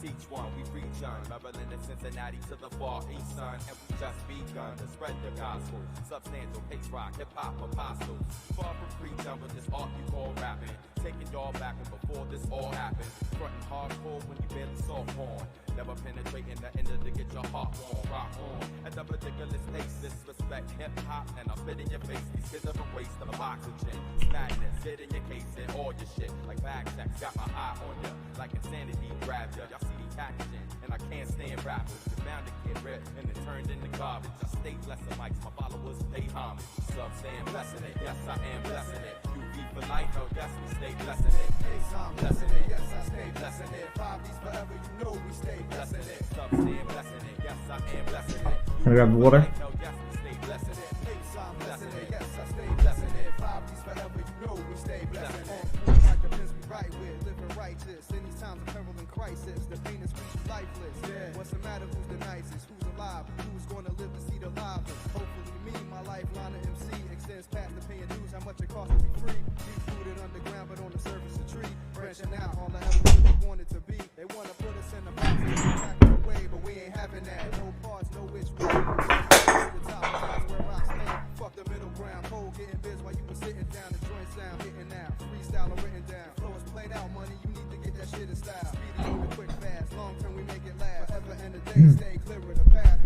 Teach one, we reach on Maryland and Cincinnati to the far east, son, and we just begun to spread the gospel. Substantial hate rock, hip hop apostles. Far from preaching with this art you call rapping. Taking y'all back when before this all happened. Frontin' hardcore when you barely saw porn. Never penetrating the end to get your heart warm, rock on. At the ridiculous pace, disrespect hip hop, and I'll spit in your face. These kids are a waste of oxygen. Madness, get in your case and all your shit. Like bag checks, got my eye on ya. Like insanity grab ya. Y'all see me packaging, and I can't stand rappers. You're bound to get ripped and then turned into garbage. I stay blessing mics, my followers pay homage. Some saying blessing it, yes I am blessing it. You be for life, no yes we stay blessing it. Hey, I'm blessing it, yes I stay blessing it. 5 D's forever, you know we stay blessing it. Some saying blessing it, yes I am blessing it. Can I grab the water? Yes we stay blessing it. Hey, I'm blessing it, yes I stay blessing it. 5 D's forever, you know we stay blessing it. Like the pins we right with, living righteous. In these times of peril and crisis, the pain is reaching lifeless. Yeah. What's the matter? Who's the nicest? Who's alive? Who's gonna live to see the livest? Hopefully me, my lifeline of MC extends past the paying dues. How much it costs to be free? Deep rooted underground, but on the surface a tree. Branching out, all the ever we want it to be. They wanna put us in the box and attack the way, but we ain't having that. No parts, no which way. The top, that's where I stand. Fuck the middle ground. Cold getting biz while you were sitting down. The joint sound hitting out. Freestyle or written down. Flow is played out, money. You need to get that shit in style. Speedy on the quick fast. Long term we make it last. Forever and a day stay clear of the path.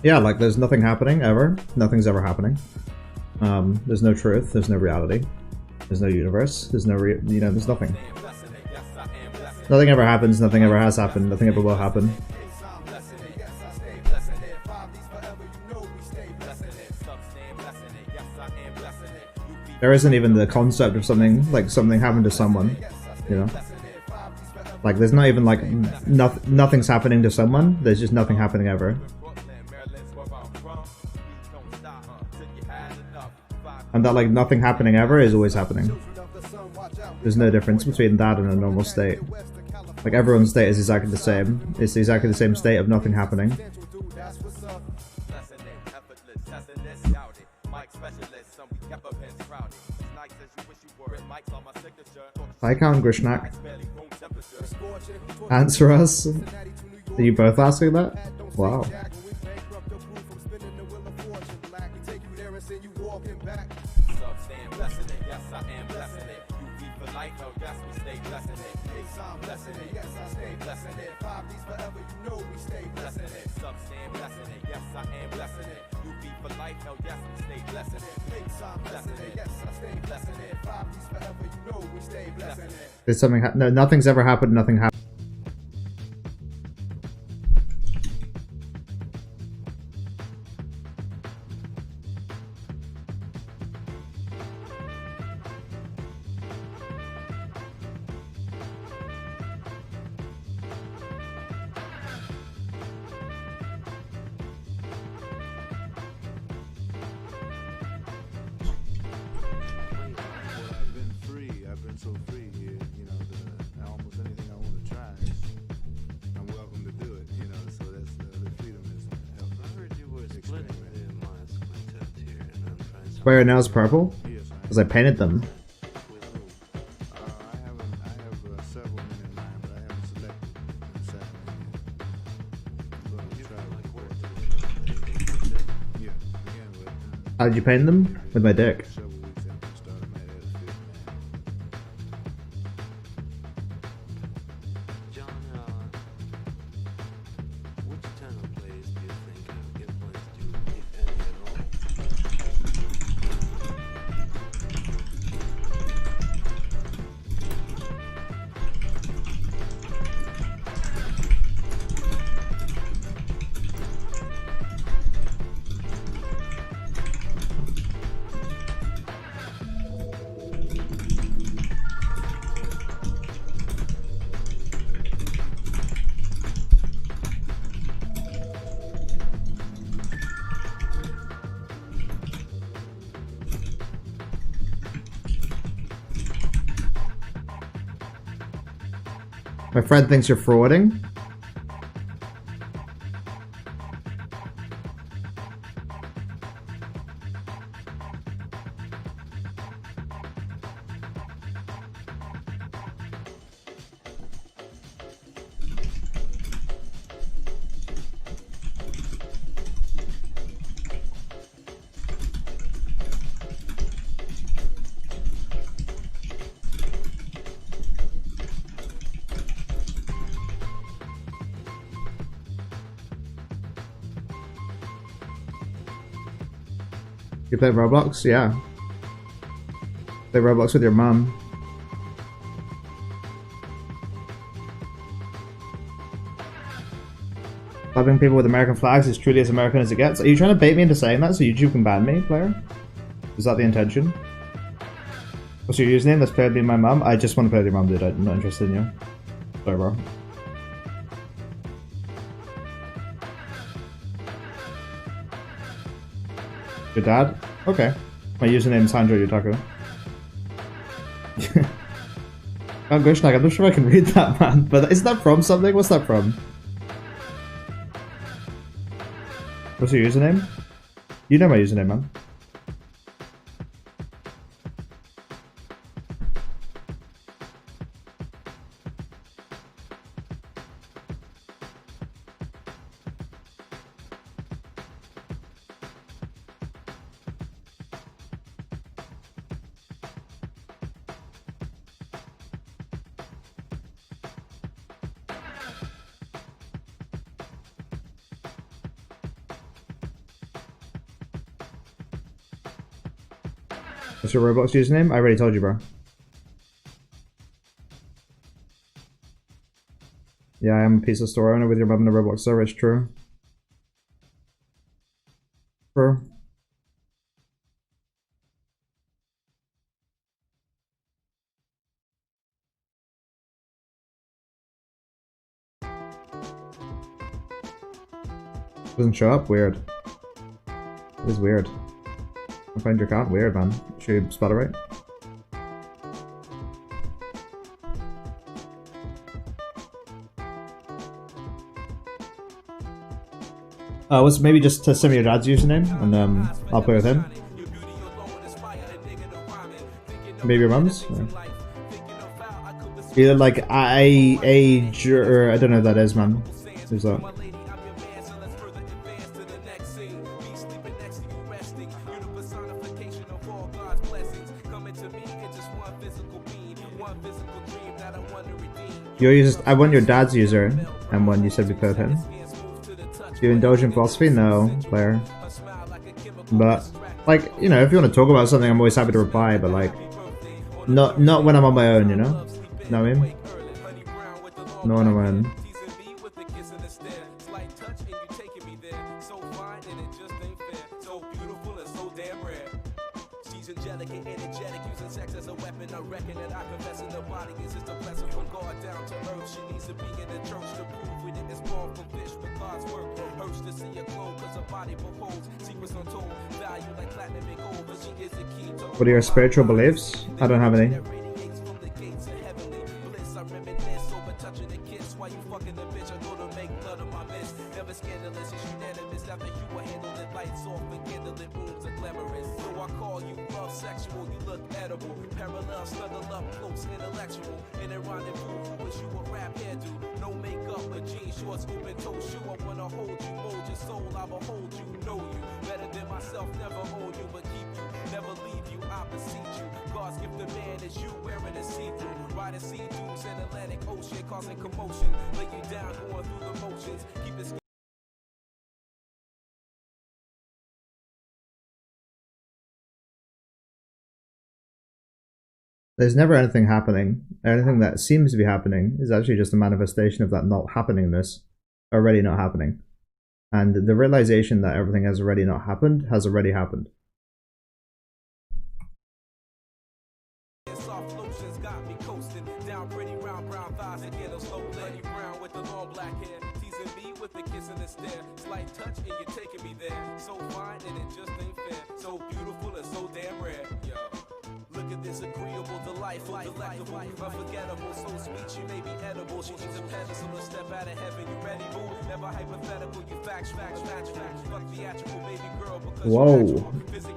Yeah, like there's nothing happening ever. Nothing's ever happening. There's no truth. There's no reality. There's no universe. There's no there's nothing. Nothing ever happens. Nothing ever has happened. Nothing ever will happen. There isn't even the concept of something like something happened to someone, you know. Like there's not even like nothing's happening to someone. There's just nothing happening ever. And that like nothing happening ever is always happening. There's no difference between that and a normal state. Like everyone's state is exactly the same. It's exactly the same state of nothing happening. Hi Count Grishnak. Answer us. Are you both asking that? Wow. There's something no, nothing's ever happened, nothing happened. Square nails purple? Because I painted them. How did you paint them? With my dick. My friend thinks you're frauding. You play Roblox? Yeah. Play Roblox with your mom. Clubbing people with American flags is truly as American as it gets. Are you trying to bait me into saying that so YouTube can ban me, player? Is that the intention? What's your username? Let's play with me and my mom. I just want to play with your mom, dude. I'm not interested in you. Sorry, bro. Your dad? Okay. My username is Sandro Yutaka. Oh, Gushnak, I'm not sure I can read that, man. But is that from something? What's that from? What's your username? You know my username, man. What's your Roblox username? I already told you, bro. Yeah, I am a pizza store owner with your mom in the Roblox server, it's true. True. Doesn't show up? Weird. It is weird. I find your account weird, man. Should you spell it right? What's maybe just to send me your dad's username and I'll play with him. Maybe your mum's? Either like age or I don't know what that is, man. Who's that? I want your dad's user, and when you said we play with him. Do you indulge in philosophy? No, player. But, like, you know, if you want to talk about something, I'm always happy to reply, but like, not when I'm on my own, you know? Know what I mean? Not when I'm on my own. What are your spiritual beliefs? I don't have any. There's never anything happening. Anything that seems to be happening is actually just a manifestation of that not happeningness already not happening. And the realization that everything has already not happened has already happened. drink of this agreeable, delightful, delectable, unforgettable, so sweet she may be edible. She's a pedestal, a step out of heaven. You ready, boo? Never hypothetical, you facts, match, fuck theatrical, baby girl. Whoa,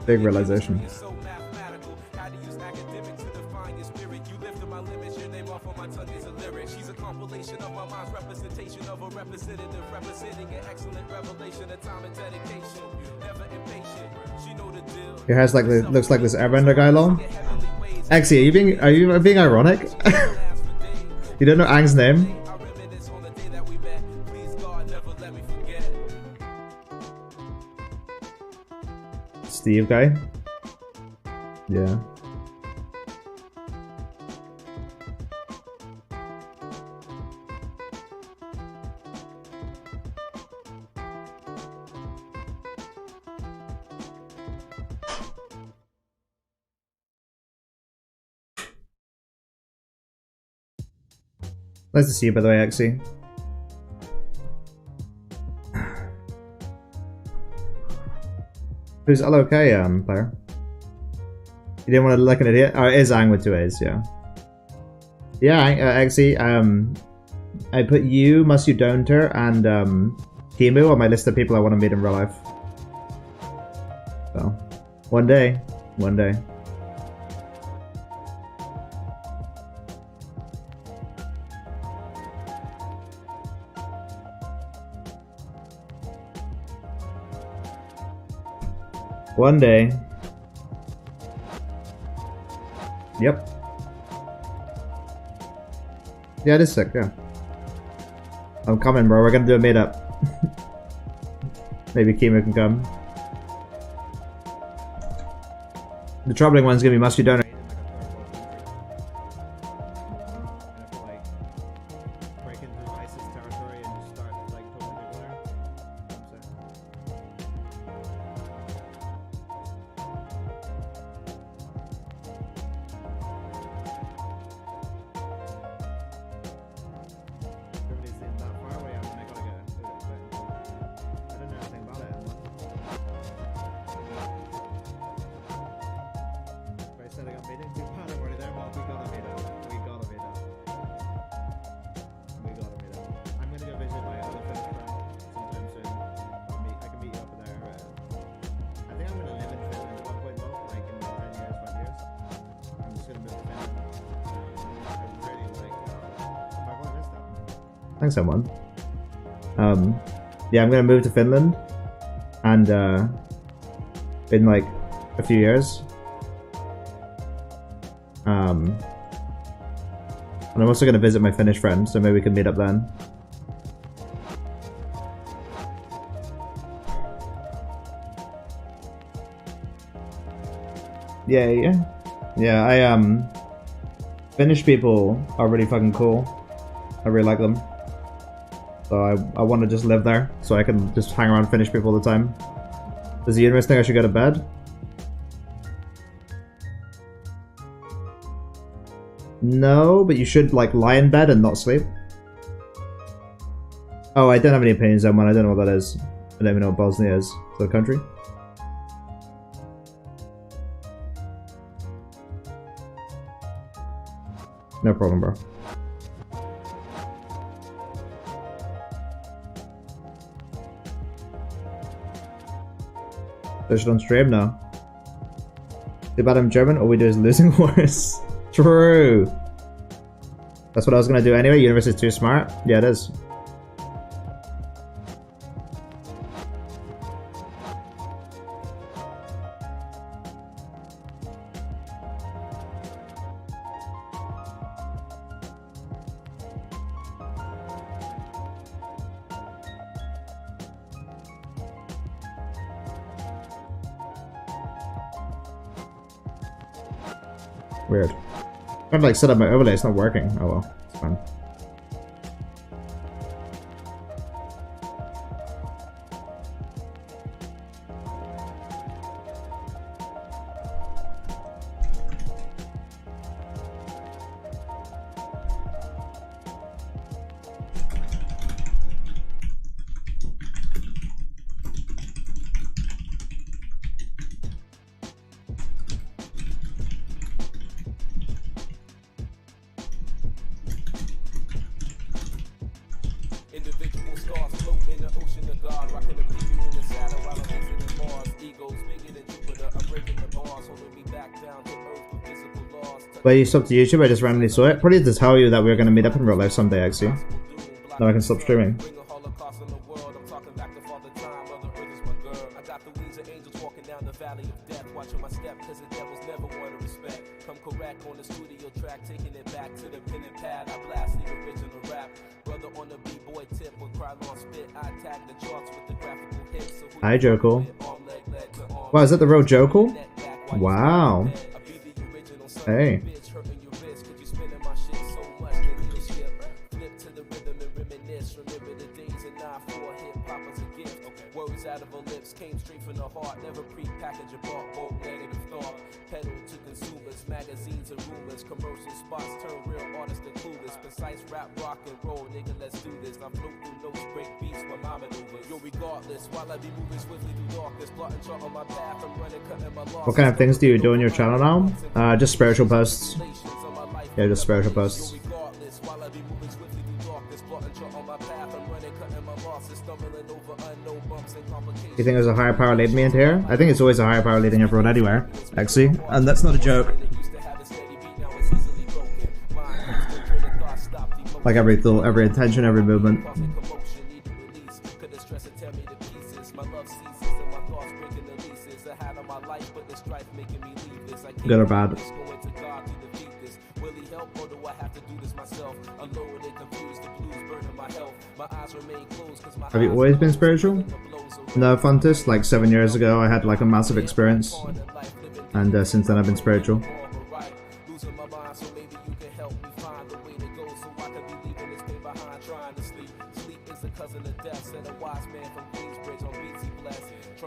big realization. So mathematical, how to use academic to define your spirit. You lifted my limits, your name off on my tongue is a lyric. She's a compilation of my mind's representation of a representative, representing an excellent revelation of time and dedication. Never impatient, she know the deal. Your hair's like this, looks like this Airbender guy long. Exy, are you being ironic? You don't know Aang's name? Steve guy? Yeah. Nice to see you, by the way, Exy. Who's LOK, player? You didn't want to look like an idiot? Oh, it is Aang with 2 A's, yeah. Yeah, Exy, I put you, Masu Don'ter, and Timu on my list of people I want to meet in real life. So, one day. One day. One day. Yep. Yeah, it is sick, yeah. I'm coming, bro. We're gonna do a meetup. Maybe Kimo can come. The troubling one's gonna be Must You Donor. Thanks, someone. Yeah, I'm gonna move to Finland, and in like a few years. And I'm also gonna visit my Finnish friend, so maybe we can meet up then. Yeah. Finnish people are really fucking cool. I really like them. So I want to just live there, so I can just hang around Finnish people all the time. Does the universe think I should go to bed? No, but you should like lie in bed and not sleep. Oh, I don't have any opinions on one. I don't know what that is. I don't even know what Bosnia is. Is that a country? No problem, bro. Push it on stream now. Too bad I'm German, all we do is losing wars. True. That's what I was gonna do anyway. Universe is too smart. Yeah, it is. Weird. I'm trying to like set up my overlay, it's not working. Oh well, it's fine. But you stopped YouTube, I just randomly saw it. Probably to tell you that we were going to meet up in real life someday, actually. Now I can stop streaming. Hi, Jokel. Wow, is that the real Jokel? Wow. Hey. What kind of things do you do on your channel now? Just spiritual posts. Yeah, just spiritual posts. You think there's a higher power leading me into here? I think it's always a higher power leading everyone anywhere, actually. And that's not a joke. Like every thought, every intention, every movement. Good or bad. Have you always been spiritual? No, Funtus. Like 7 years ago, I had like a massive experience, and since then I've been spiritual.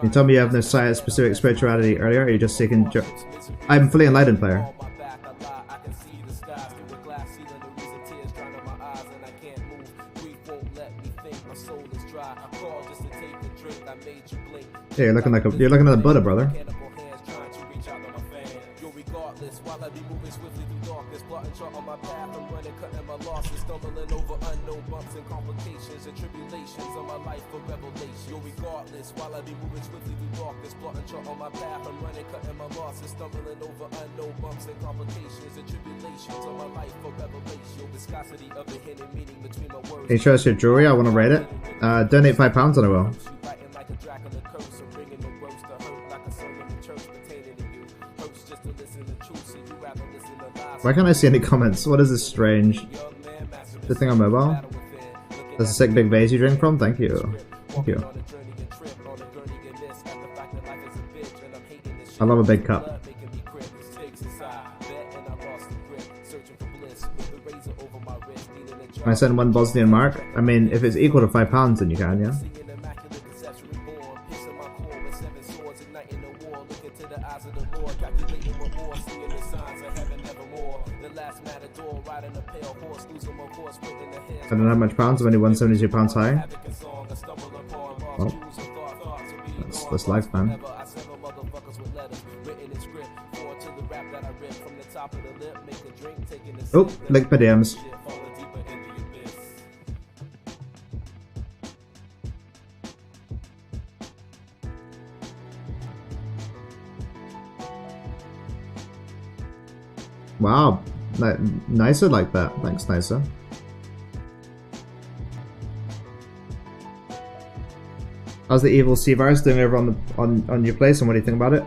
You told me you have no site-specific spirituality earlier, or are you just seeking... I'm fully enlightened, player. Yeah, you're looking like you're looking at a Buddha, brother. Can you show us your jewelry? I want to rate it. Donate £5 and I will. Why can't I see any comments? What is this strange? This thing on mobile? That's a sick big vase you drink from? Thank you. Thank you. I love a big cup. Can I send one Bosnian mark? I mean, if it's equal to £5, then you can, yeah? I don't have much pounds, I'm only £172 high. Well, that's life, man. Oh, lick my DMs. Wow, nicer like that. Thanks, nicer. How's the evil C-Virus doing over on your place, and what do you think about it?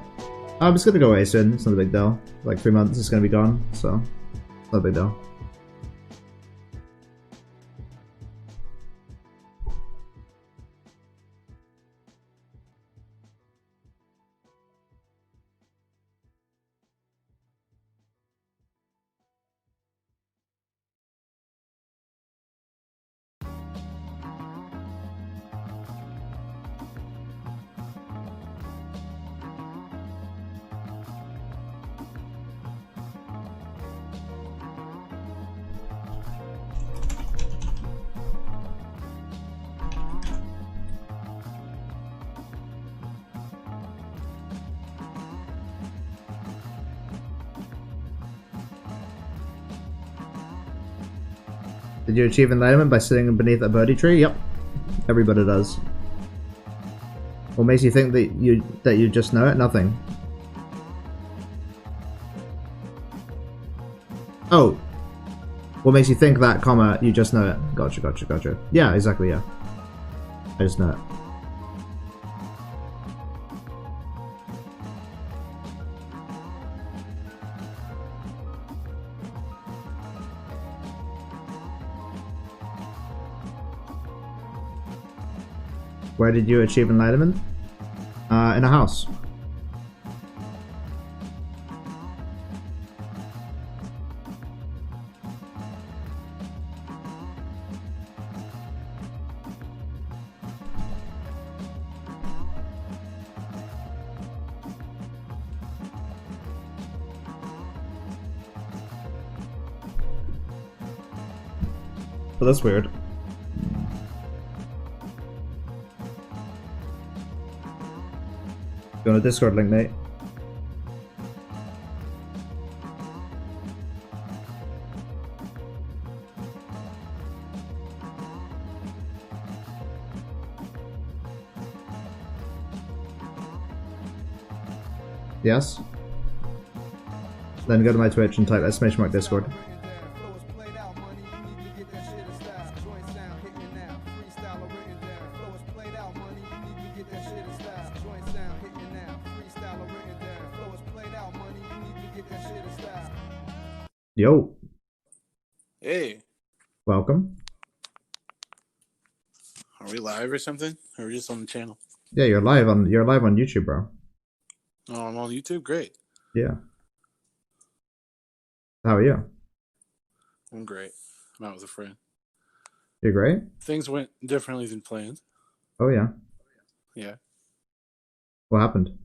I'm just gonna go away soon. It's not a big deal. Like 3 months, it's gonna be gone, so not a big deal. Did you achieve enlightenment by sitting beneath a Bodhi tree? Yep. Everybody does. What makes you think that you just know it? Nothing. Oh. What makes you think that, comma, you just know it. Gotcha, gotcha, gotcha. Yeah, exactly, yeah. I just know it. Where did you achieve enlightenment? In a house. But that's weird. Go on a Discord link, mate. Yes? Then go to my Twitch and type exclamation mark Discord. Yo. Hey. Welcome. Are we live or something? Or are we just on the channel? Yeah, you're live on YouTube, bro. Oh, I'm on YouTube? Great. Yeah. How are you? I'm great. I'm out with a friend. You're great? Things went differently than planned. Oh yeah. Yeah. What happened?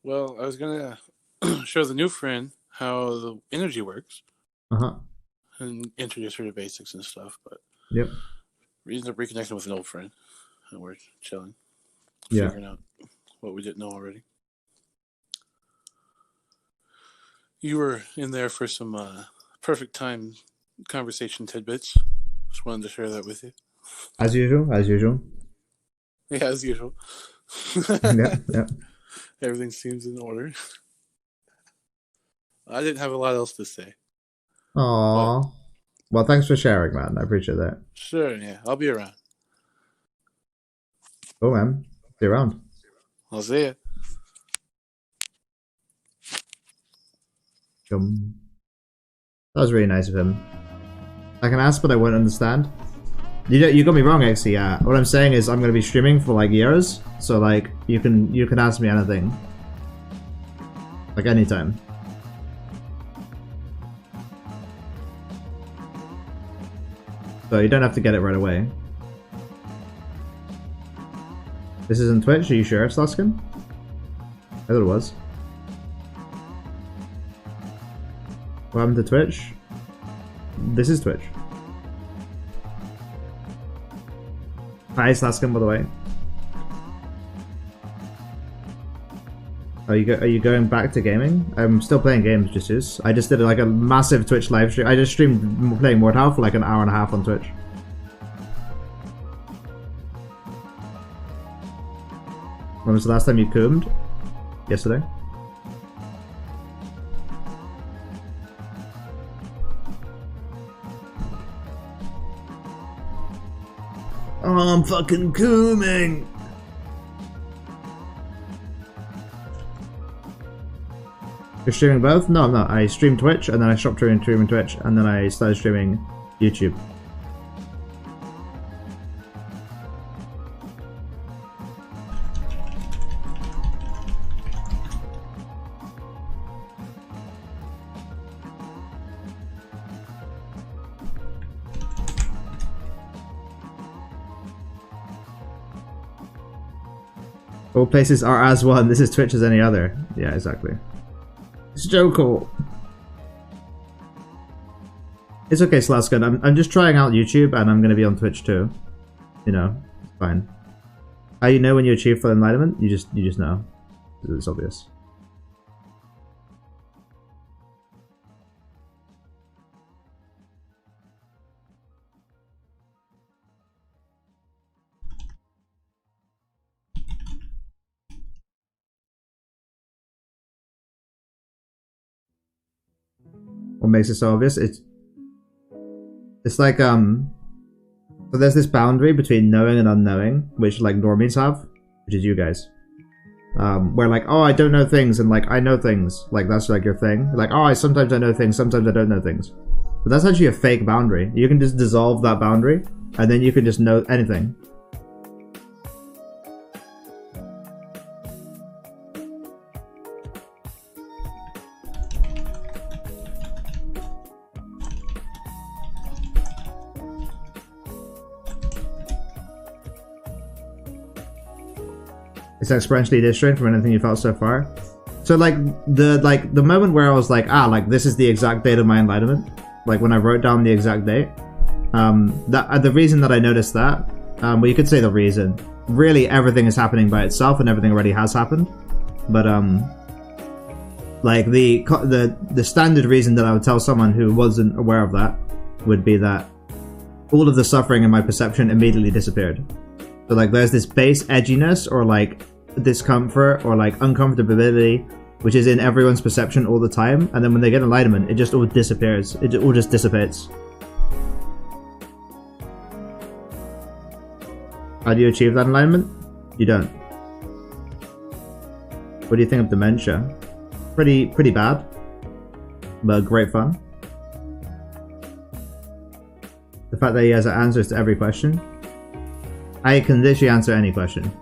Well, I was gonna show the new friend how the energy works. Uh-huh. And introduce her to basics and stuff, but Yep. we ended up reconnecting with an old friend. And we're chilling. Yeah. Figuring out what we didn't know already. You were in there for some perfect time conversation tidbits. Just wanted to share that with you. As usual, as usual. Yeah, as usual. Yeah, yeah. Everything seems in order. I didn't have a lot else to say. Aww. But, well, thanks for sharing, man. I appreciate that. Sure, yeah. I'll be around. Oh, man. See you around. I'll see ya. That was really nice of him. I can ask, but I won't understand. You got me wrong, actually. Yeah. What I'm saying is, I'm gonna be streaming for like years, so like you can ask me anything, like anytime. So you don't have to get it right away. This isn't Twitch. Are you sure, Sluskin? I thought it was. What happened to Twitch? This is Twitch. Hi, Sluskin, by the way. Are you going back to gaming? I'm still playing games, Jesus. I just did like a massive Twitch live stream. I just streamed playing Mortal for like an hour and a half on Twitch. When was the last time you combed? Yesterday. Oh, I'm fucking combing! You're streaming both? No, I'm not. I stream Twitch, and then I stopped streaming Twitch, and then I started streaming YouTube. All places are as one. This is Twitch as any other. Yeah, exactly. It's so cool. It's okay, Slaskin. I'm just trying out YouTube, and I'm gonna be on Twitch too. You know, it's fine. How you know when you achieve full enlightenment? You just know. It's obvious. What makes it so obvious? It's like so there's this boundary between knowing and unknowing, which like normies have, which is you guys. Where like, oh, I don't know things, and like I know things, like that's like your thing. Like, oh, sometimes I know things, sometimes I don't know things. But that's actually a fake boundary. You can just dissolve that boundary, and then you can just know anything. It's exponentially distinct from anything you felt so far. So like the moment where I was like, ah, like this is the exact date of my enlightenment, like when I wrote down the exact date, the reason that I noticed that, well, you could say the reason, really everything is happening by itself and everything already has happened, but like the standard reason that I would tell someone who wasn't aware of that would be that all of the suffering in my perception immediately disappeared. So like there's this base edginess or like discomfort or like uncomfortability which is in everyone's perception all the time, and then when they get enlightenment it just all disappears. It all just dissipates. How do you achieve that enlightenment? You don't. What do you think of dementia? Pretty bad, but great fun. The fact that he has answers to every question. I can literally answer any question.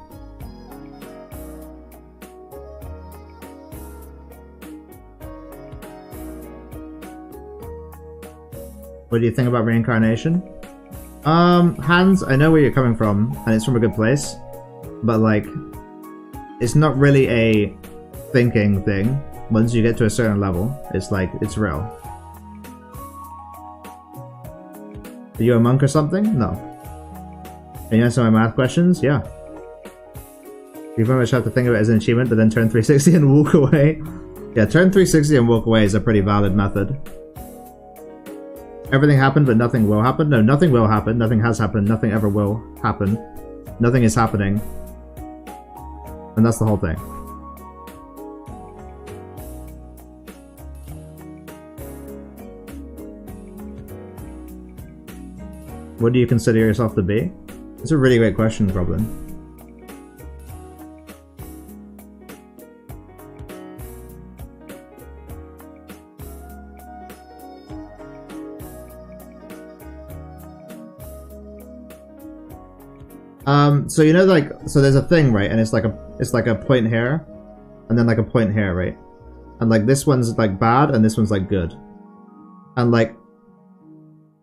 What do you think about reincarnation? Hans, I know where you're coming from, and it's from a good place, but like, it's not really a thinking thing. Once you get to a certain level, it's like, it's real. Are you a monk or something? No. Can you answer my math questions? Yeah. You very much have to think of it as an achievement, but then turn 360 and walk away. Yeah, turn 360 and walk away is a pretty valid method. Everything happened, but nothing will happen? No, nothing will happen. Nothing has happened. Nothing ever will happen. Nothing is happening. And that's the whole thing. What do you consider yourself to be? It's a really great question, Goblin. So you know, like, so there's a thing, right? And it's like a point here, and then like a point here, right? And like this one's like bad, and this one's like good. And like,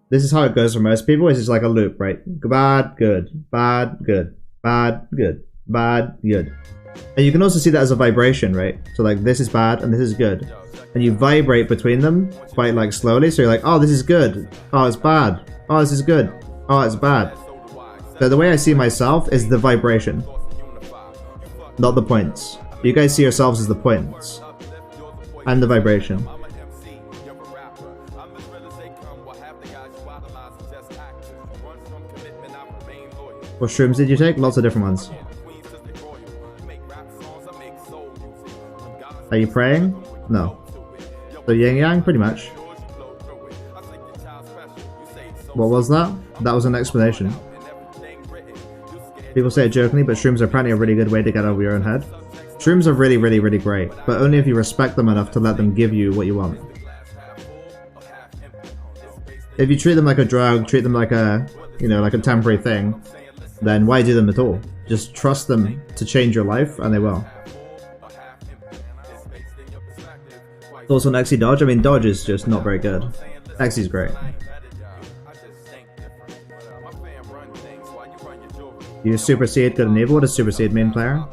this is how it goes for most people. It's just like a loop, right? Bad, good, bad, good, bad, good, bad, good. And you can also see that as a vibration, right? So like this is bad and this is good. And you vibrate between them quite like slowly. So you're like, oh, this is good. Oh, it's bad. Oh, this is good. Oh, it's bad. So the way I see myself is the vibration, not the points. You guys see yourselves as the points. I'm the vibration. What shrooms did you take? Lots of different ones. Are you praying? No. So yin yang, pretty much. What was that? That was an explanation. People say it jokingly, but shrooms are apparently a really good way to get out of your own head. Shrooms are really, really, really great, but only if you respect them enough to let them give you what you want. If you treat them like a drug, treat them like a, you know, like a temporary thing, then why do them at all? Just trust them to change your life, and they will. Thoughts on Exy Dodge? I mean, Dodge is just not very good. Exy's great. You supersede good and evil. What does supersede mean, player?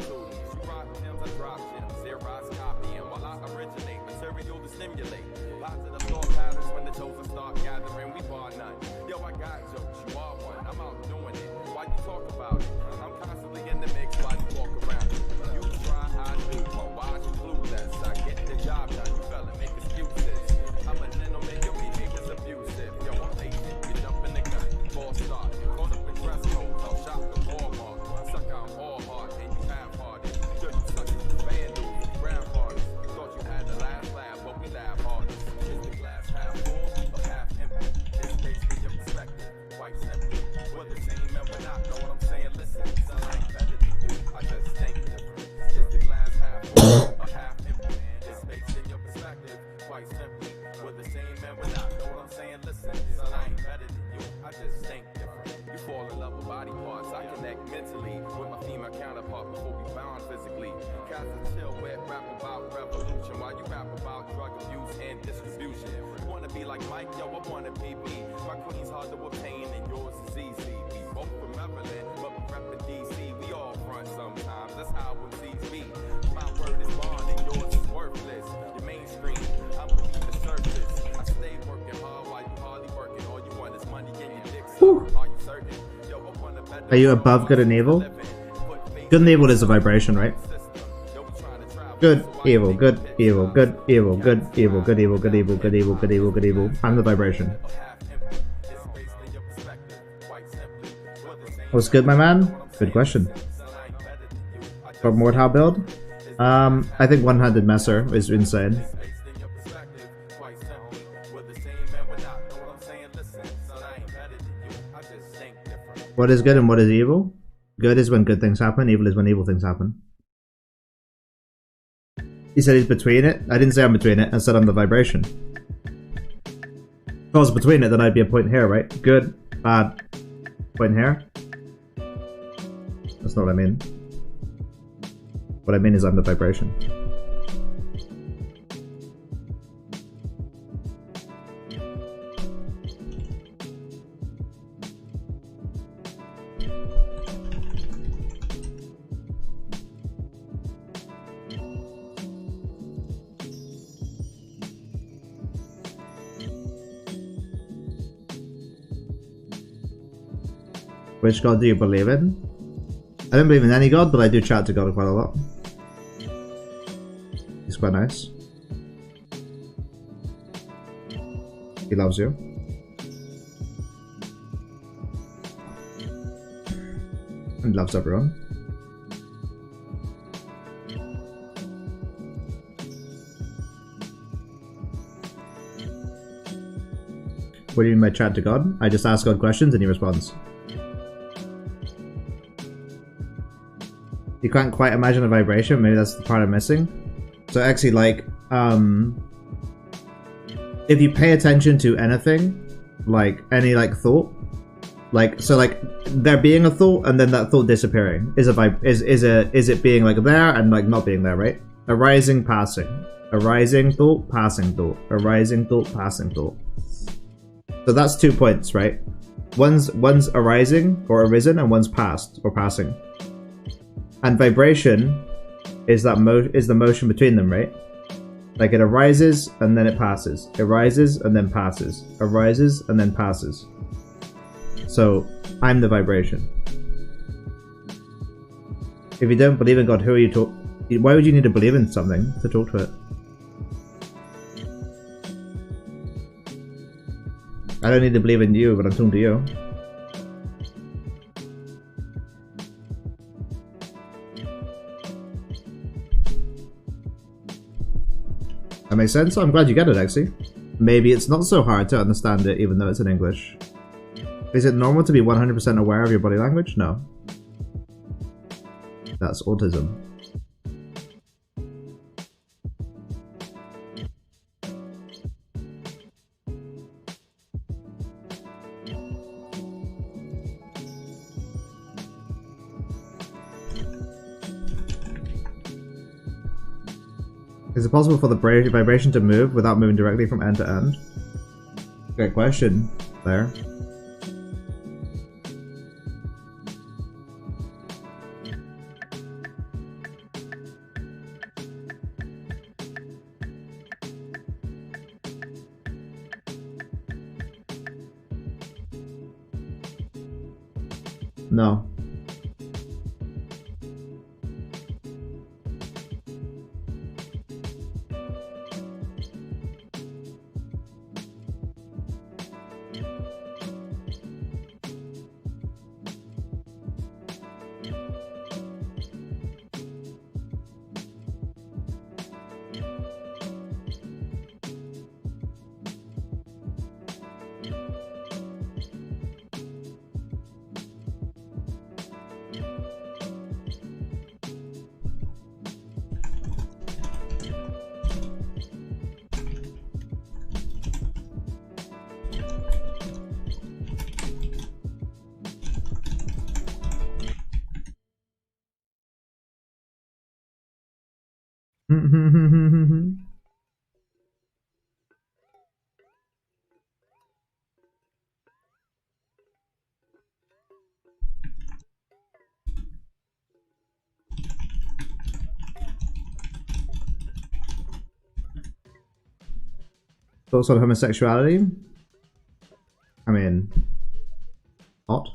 cats that chill with, rap about revolution, while you rap about drug abuse and distribution. Wanna be like Mike, yo, I wanna be me. My queen's hard to obtain and yours is easy. We both from Maryland, but we reppin' DC. We all front sometimes, that's how MCs be. My word is bond and yours is worthless. Your mainstream, I'm beneath the surface. I stay working hard while you hardly working. All you want is money and your dick suck. Are you certain? Yo, I wanna bet. Are you above good and evil? Good and evil is a vibration, right? Good, evil, good, evil, good, evil, good, evil, good, evil, good, evil, good, evil, good, evil, good, evil. I'm the vibration. What's good, my man? Good question. For Mortal build? I think one-handed messer is insane. What is good and what is evil? Good is when good things happen, evil is when evil things happen. He said he's between it. I didn't say I'm between it, I said I'm the vibration. If I was between it, then I'd be a point here, right? Good, bad, point here. That's not what I mean. What I mean is I'm the vibration. Which god do you believe in? I don't believe in any god, but I do chat to God quite a lot. He's quite nice. He loves you. And loves everyone. What do you mean by chat to God? I just ask God questions and he responds. You can't quite imagine a vibration, maybe that's the part I'm missing. So actually, like, if you pay attention to anything, like any like thought, like so like there being a thought and then that thought disappearing is a vibe is it being like there and like not being there, right? Arising, passing, arising thought, passing thought, arising thought, passing thought. So that's 2 points, right? One's arising or arisen and one's past or passing. And vibration is that is the motion between them, right? Like it arises and then it passes. Arises and then passes. Arises and then passes. So I'm the vibration. If you don't believe in God, who are you talking? Why would you need to believe in something to talk to it? I don't need to believe in you, but I'm talking to you. That makes sense? I'm glad you get it, actually. Maybe it's not so hard to understand it even though it's in English. Is it normal to be 100% aware of your body language? No. That's autism. Is it possible for the vibration to move without moving directly from end to end? Great question there. No. Thoughts on homosexuality? I mean, hot.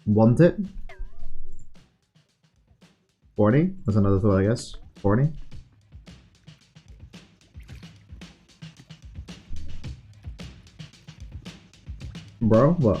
Want it? Horny? That's another thought, I guess. Horny? Bro, what?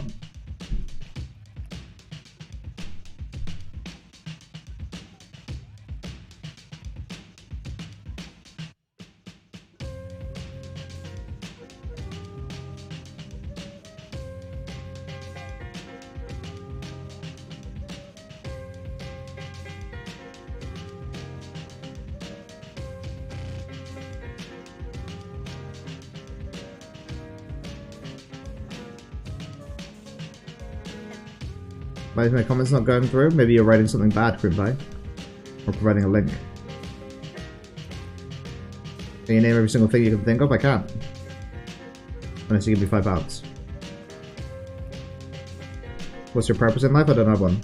Why is my comments not going through? Maybe you're writing something bad, Grimby. Or providing a link. Can you name every single thing you can think of? I can't. Unless you give me £5. What's your purpose in life? I don't have one.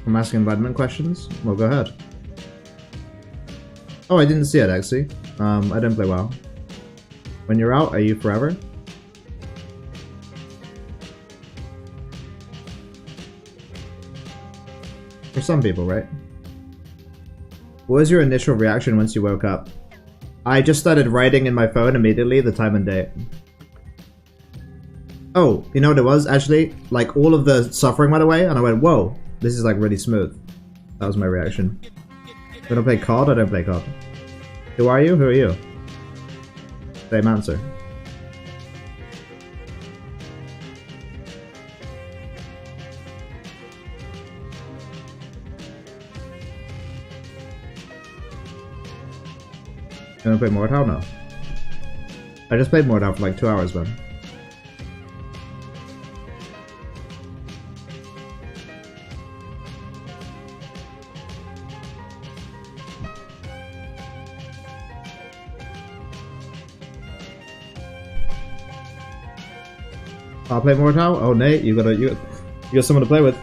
I'm asking environment questions? Well, go ahead. Oh, I didn't see it, actually. I didn't play WoW. When you're out, are you forever? For some people, right? What was your initial reaction once you woke up? I just started writing in my phone immediately the time and date. Oh, you know what it was? Actually, like all of the suffering went away and I went, whoa, this is like really smooth. That was my reaction. When I play COD, I don't play COD. Who are you? Who are you? Same answer. You wanna play Mordhau? No. I just played Mordhau for like 2 hours, man. I'll play Mordhau? Oh, Nate, you got someone to play with.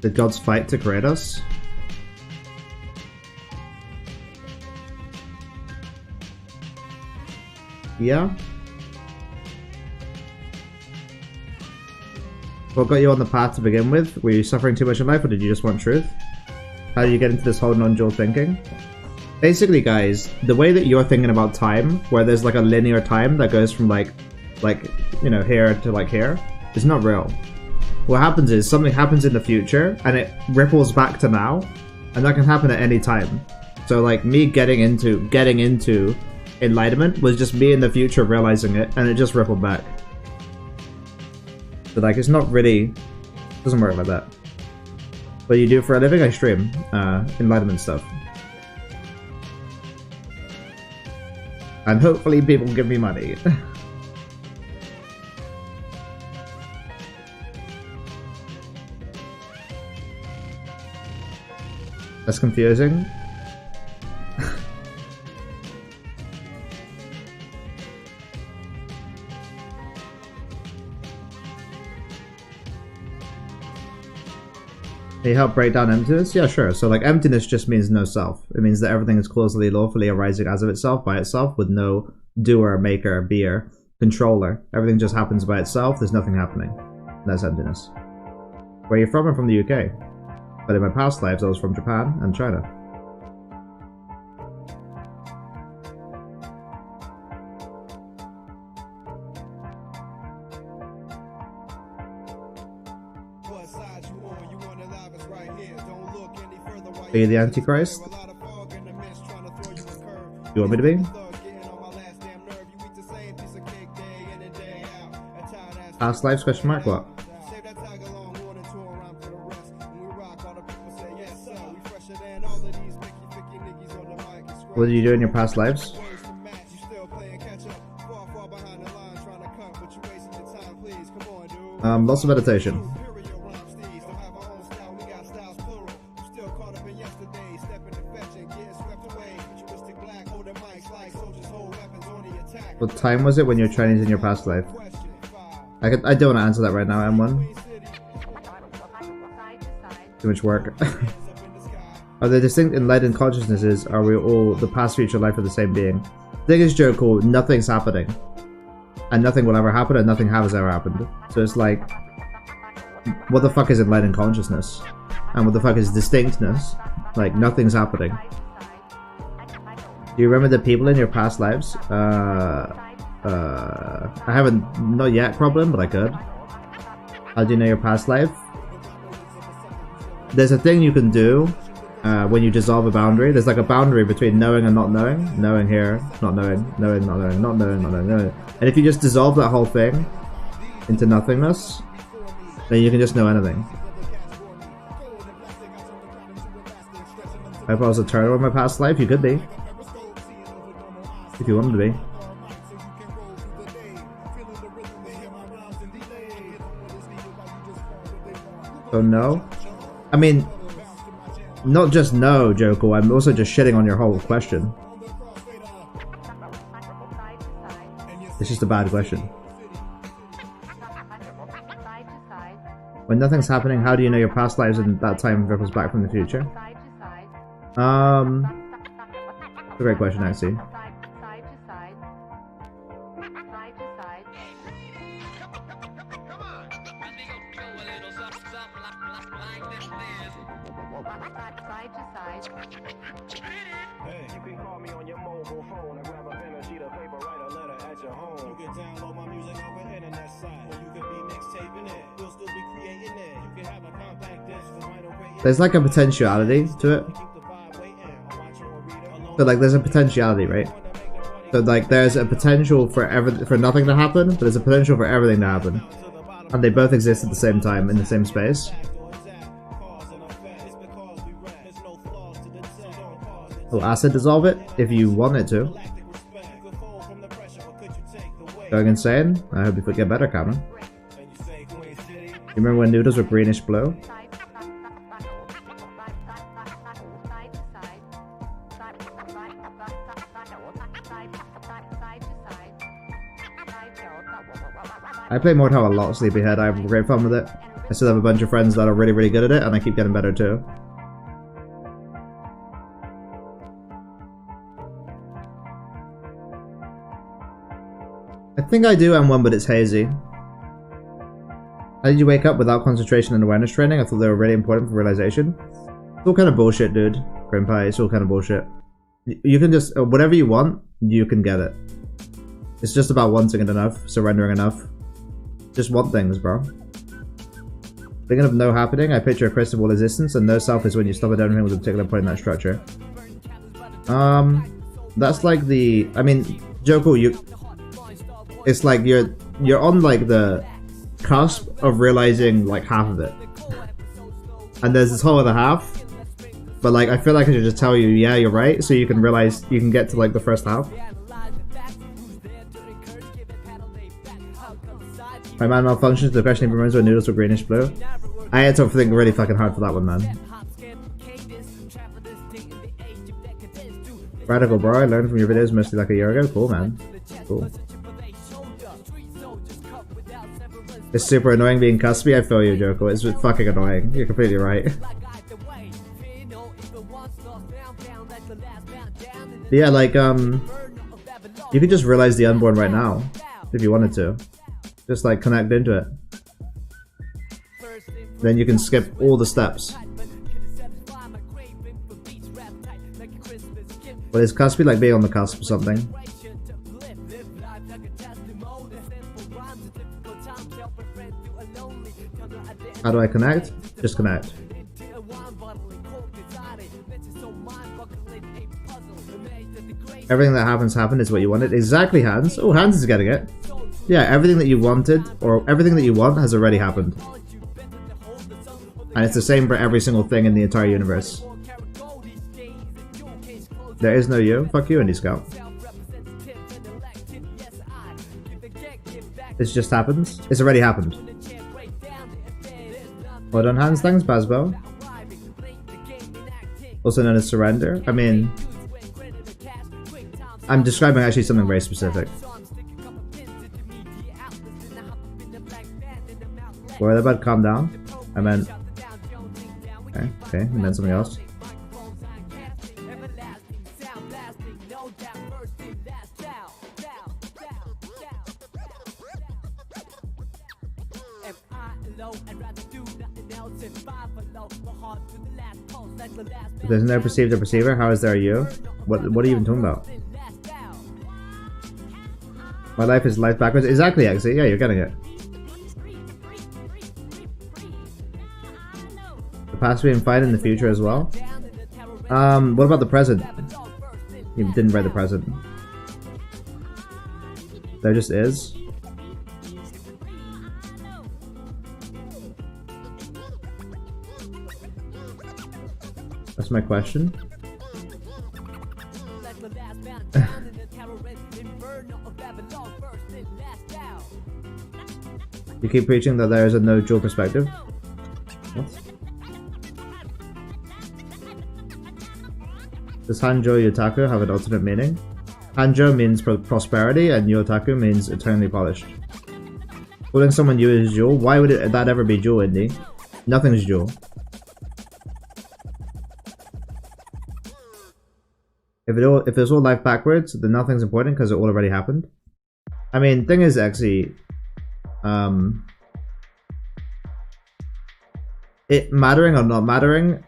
Did gods fight to create us? Yeah? What got you on the path to begin with? Were you suffering too much in life or did you just want truth? How did you get into this whole non-dual thinking? Basically, guys, the way that you're thinking about time, where there's like a linear time that goes from like, you know, here to like here, is not real. What happens is something happens in the future and it ripples back to now, and that can happen at any time. So like me getting into enlightenment was just me in the future realizing it, and it just rippled back. So like it's not really, it doesn't work like that. What you do for a living? I stream enlightenment stuff. And hopefully people give me money. That's confusing. Can you help break down emptiness? Yeah, sure. So like emptiness just means no self. It means that everything is causally, lawfully arising as of itself, by itself, with no doer, maker, beer, controller. Everything just happens by itself. There's nothing happening. That's emptiness. Where are you from? I'm from the UK. But in my past lives, I was from Japan and China. Are you the Antichrist? You want me to be? Past lives, question mark, what? What did you do in your past lives? Lots of meditation. What time was it when you were training in your past life? I don't want to answer that right now, M1. Too much work. Are there distinct enlightened consciousnesses? Are we all the past, future life of the same being? The thing is, Joko, nothing's happening. And nothing will ever happen, and nothing has ever happened. So it's like, what the fuck is enlightened consciousness? And what the fuck is distinctness? Like, nothing's happening. Do you remember the people in your past lives? I haven't, not yet, problem, but I could. How do you know your past life? There's a thing you can do when you dissolve a boundary. There's like a boundary between knowing and not knowing. Knowing here, not knowing, knowing, not knowing, not knowing, not knowing, knowing. And if you just dissolve that whole thing into nothingness, then you can just know anything. If I was a turtle in my past life, you could be. If you wanted to be. So no? I mean, not just no, Joko, I'm also just shitting on your whole question. It's just a bad question. When nothing's happening, how do you know your past lives and that time ripples back from the future? It's a great question, actually. There's like a potentiality to it. So like there's a potentiality, right? So like there's a potential for nothing to happen, but there's a potential for everything to happen. And they both exist at the same time in the same space. Will acid dissolve it? If you want it to. Going insane? I hope you get better, Cameron. You remember when noodles were greenish blue? I play Mordhau a lot, Sleepyhead. I have great fun with it. I still have a bunch of friends that are really, really good at it, and I keep getting better too. I think I do M1, but it's hazy. How did you wake up without concentration and awareness training? I thought they were really important for realization. It's all kind of bullshit, dude. Grandpa, it's all kind of bullshit. You can just, whatever you want, you can get it. It's just about wanting it enough, surrendering enough. Just want things, bro. Thinking of no happening, I picture a crystal ball existence, and no self is when you stop at everything with a particular point in that structure. That's like the, I mean, Joko, it's like you're on like the cusp of realizing like half of it. And there's this whole other half. But like, I feel like I should just tell you, yeah, you're right, so you can realize, you can get to like the first half. My mind malfunctions, the question remembers when noodles were greenish blue. I had to think really fucking hard for that one, man. Radical, bro, I learned from your videos mostly like a year ago. Cool, man. Cool. It's super annoying being cuspy, I feel you, Joko. It's fucking annoying. You're completely right. But yeah, like, you could just realize the unborn right now, if you wanted to. Just like connect into it. Then you can skip all the steps. But is cuspy like being on the cusp or something? How do I connect? Just connect. Everything that happened is what you wanted. Exactly, Hans. Oh, Hans is getting it. Yeah, everything that you wanted, or everything that you want has already happened. And it's the same for every single thing in the entire universe. There is no you. Fuck you, Indie Scout. This just happens. It's already happened. Well done, Hans. Thanks, Bazbo. Also known as surrender. I mean, I'm describing actually something very specific. Worry about calm down. I meant. Okay, I meant something else. If there's no perceived or perceiver, how is there a you? What are you even talking about? My life is life backwards. Exactly, actually. Yeah, you're getting it. The past being fine in the future as well. What about the present? You didn't write the present. There just is. That's my question. You keep preaching that there is a no dual perspective. What? Does Hanjo Yotaku have an alternate meaning? Hanjo means prosperity and Yotaku means eternally polished. Calling someone you is dual? Why would that ever be dual, Indy? Nothing's dual. If it was all life backwards, then nothing's important because it all already happened. I mean, thing is actually, it mattering or not mattering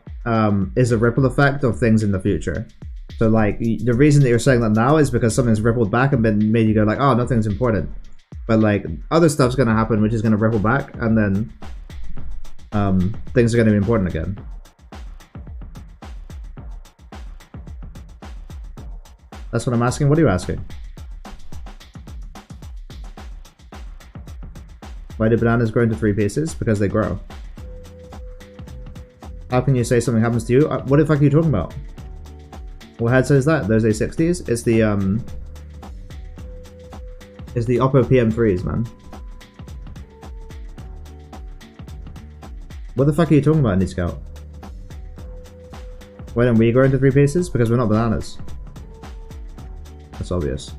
is a ripple effect of things in the future. So like, the reason that you're saying that now is because something's rippled back and then made you go like, oh, nothing's important. But like, other stuff's gonna happen which is gonna ripple back, and then things are gonna be important again. That's what I'm asking. What are you asking? Why do bananas grow into 3 pieces? Because they grow. How can you say something happens to you? What the fuck are you talking about? What headset is that? Those A60s? It's the Oppo PM3s, man. What the fuck are you talking about, Indie Scout? Why don't we grow into 3 pieces? Because we're not bananas. That's obvious.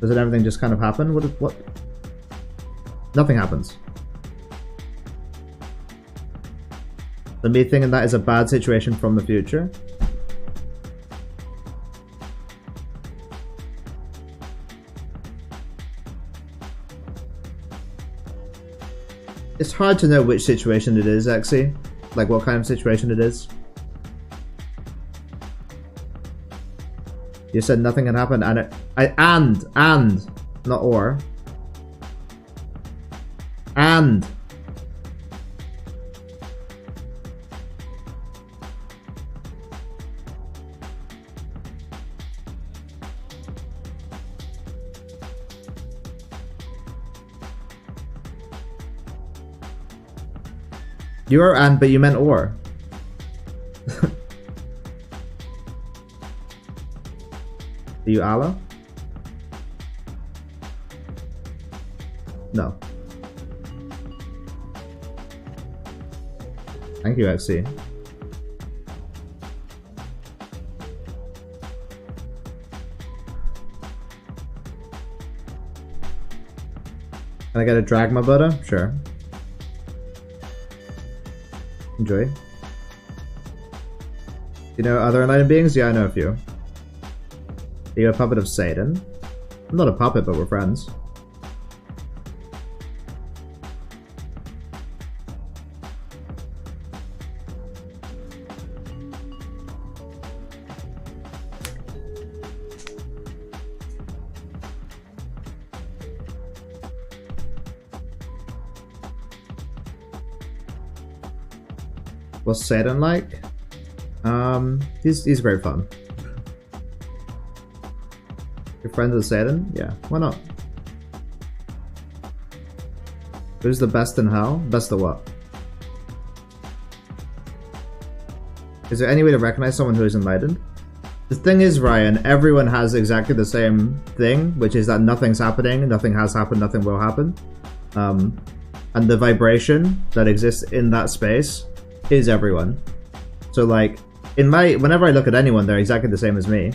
Doesn't everything just kind of happen? What? Nothing happens. The me thinking that is a bad situation from the future. It's hard to know which situation it is, actually. Like what kind of situation it is. You said nothing can happen, and not or. And. You are and, but you meant or. Are you Allah? No. Thank you, XC. Can I get a drag my butter? Sure. Enjoy. You know other enlightened beings? Yeah, I know a few. Are you a puppet of Satan? I'm not a puppet, but we're friends. What's Satan like? He's great fun. You're friends with Satan? Yeah, why not? Who's the best in hell? Best of what? Is there any way to recognize someone who is enlightened? The thing is, Ryan, everyone has exactly the same thing, which is that nothing's happening, nothing has happened, nothing will happen. And the vibration that exists in that space is everyone. So like, whenever I look at anyone, they're exactly the same as me.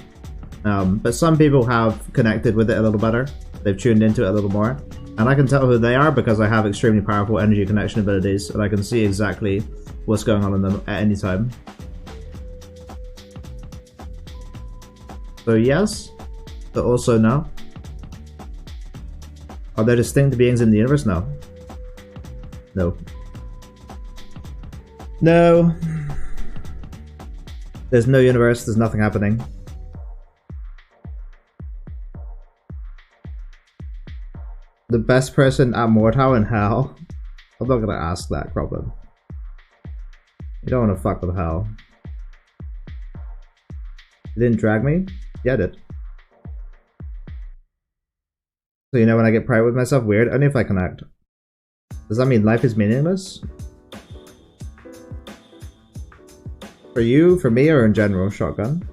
But some people have connected with it a little better. They've tuned into it a little more. And I can tell who they are because I have extremely powerful energy connection abilities, and I can see exactly what's going on in them at any time. So yes, but also no. Are there distinct beings in the universe? No. No. No. There's no universe, there's nothing happening. The best person at Mortal in Hell? I'm not gonna ask that problem. You don't wanna fuck with Hell. You didn't drag me? Yeah, I did. So you know when I get private with myself? Weird? Only if I connect. Does that mean life is meaningless? For you, for me, or in general, shotgun?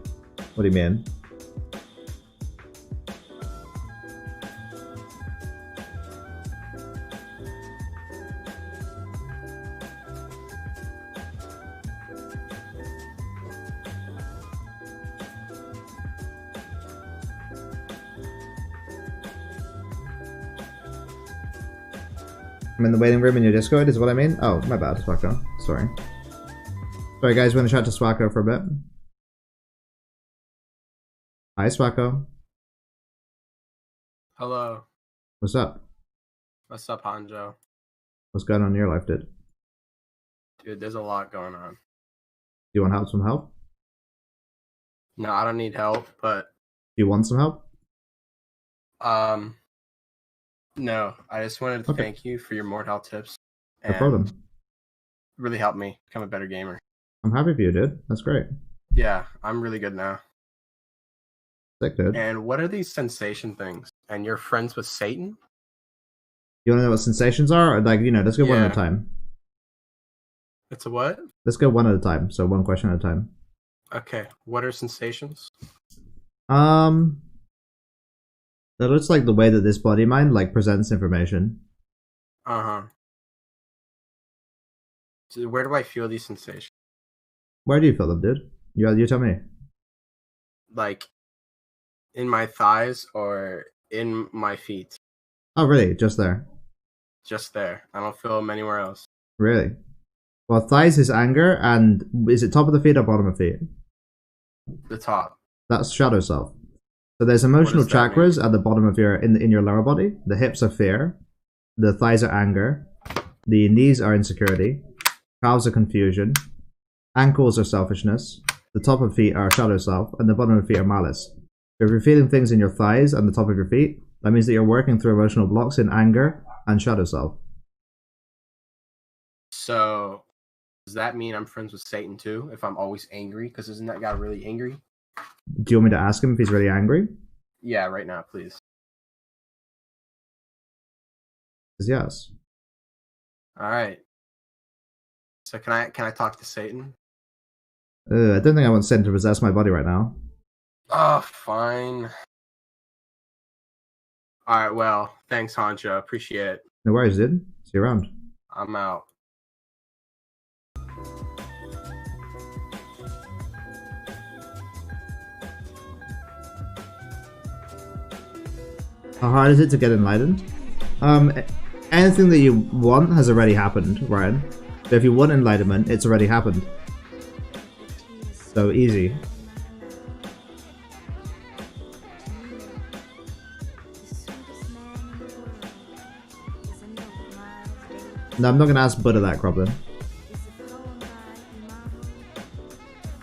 What do you mean? I'm in the waiting room in your Discord, is what I mean? Oh, my bad, Swacko. Sorry. Sorry guys, we're gonna chat to Swacko for a bit. Hi, Swacko. Hello. What's up? What's up, Hanjo? What's going on in your life, dude? Dude, there's a lot going on. Do you want some help? No, I don't need help, but... Do you want some help? No, I just wanted to thank you for your Mortal tips. No problem. Really helped me become a better gamer. I'm happy for you, dude. That's great. Yeah, I'm really good now. Sick, dude. And what are these sensation things? And you're friends with Satan? You wanna know what sensations are? Or like, you know, let's go one at a time. It's a what? Let's go one at a time, so one question at a time. Okay, what are sensations? That looks like the way that this body mind like presents information. Uh-huh. So where do I feel these sensations? Where do you feel them, dude? You tell me. Like, in my thighs or in my feet? Oh, really? Just there? Just there. I don't feel them anywhere else. Really? Well, thighs is anger, and is it top of the feet or bottom of the feet? The top. That's shadow self. So there's emotional chakras at the bottom of your in your lower body. The hips are fear, the thighs are anger, the knees are insecurity, calves are confusion, ankles are selfishness, the top of feet are shadow self, and the bottom of feet are malice. So if you're feeling things in your thighs and the top of your feet, that means that you're working through emotional blocks in anger and shadow self. So does that mean I'm friends with Satan too? If I'm always angry, because isn't that guy really angry? Do you want me to ask him if he's really angry? Yeah, right now, please. Yes. All right. So can I talk to Satan? I don't think I want Satan to possess my body right now. Oh, fine. All right. Well, thanks, Hanjo. Appreciate it. No worries, dude. See you around. I'm out. How hard is it to get enlightened? Anything that you want has already happened, Ryan. So if you want enlightenment, it's already happened. So easy. No, I'm not gonna ask Buddha that problem.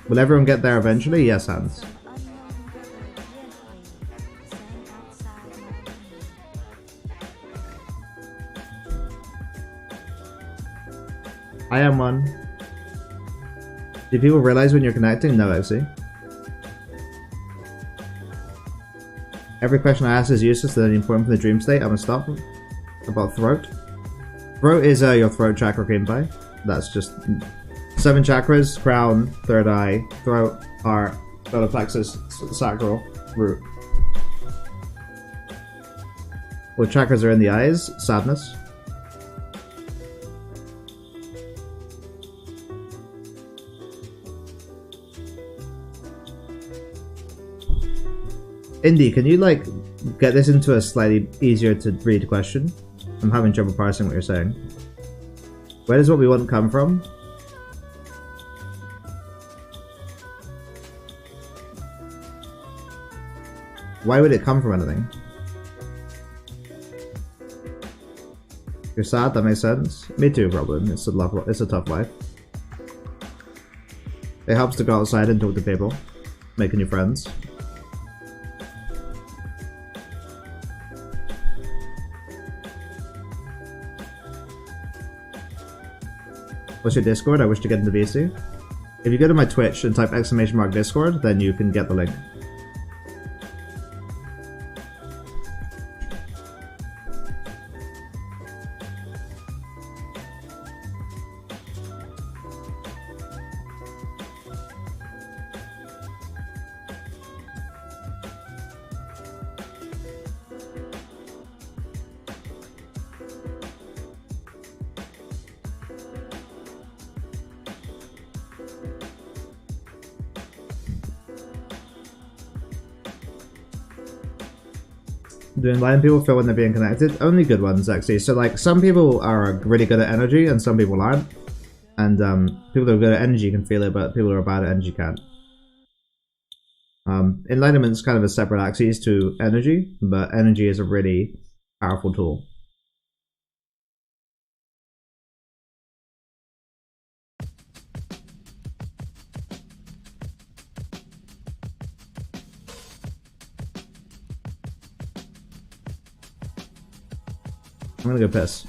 Will everyone get there eventually? Yes, Hans. I am one. Do people realize when you're connecting? No, actually. Every question I ask is useless and only important for the dream state. I'm gonna stop. About throat. Throat is your throat chakra gameplay. That's just 7 chakras: crown, third eye, throat, heart, solar plexus, sacral, root. What chakras are in the eyes? Sadness. Indy, can you like get this into a slightly easier to read question? I'm having trouble parsing what you're saying. Where does what we want come from? Why would it come from anything? You're sad, that makes sense. Me too, probably. It's a tough life. It helps to go outside and talk to people, making new friends. What's your Discord? I wish to get into VC. If you go to my Twitch and type !Discord, then you can get the link. Do enlightened people feel when they're being connected? Only good ones, actually. So, like, some people are really good at energy and some people aren't. And people that are good at energy can feel it, but people who are bad at energy can't. Enlightenment's kind of a separate axis to energy, but energy is a really powerful tool. I'm gonna go piss.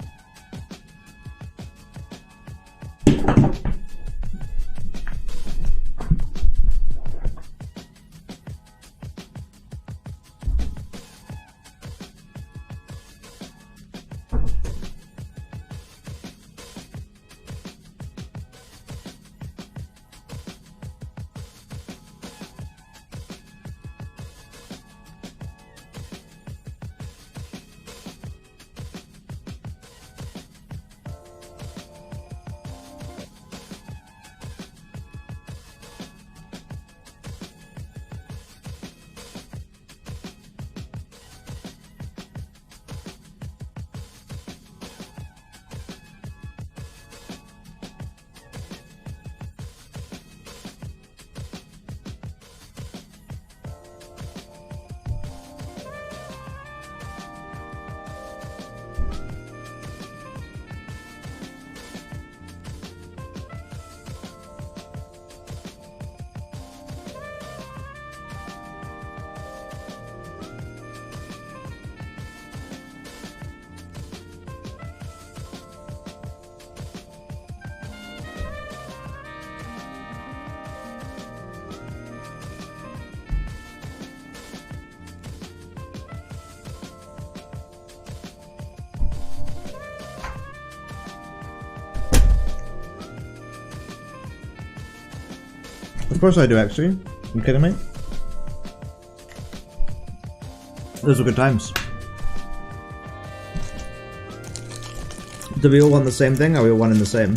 Of course I do, actually. You kidding me? Those were good times. Do we all want the same thing? Are we all one and the same?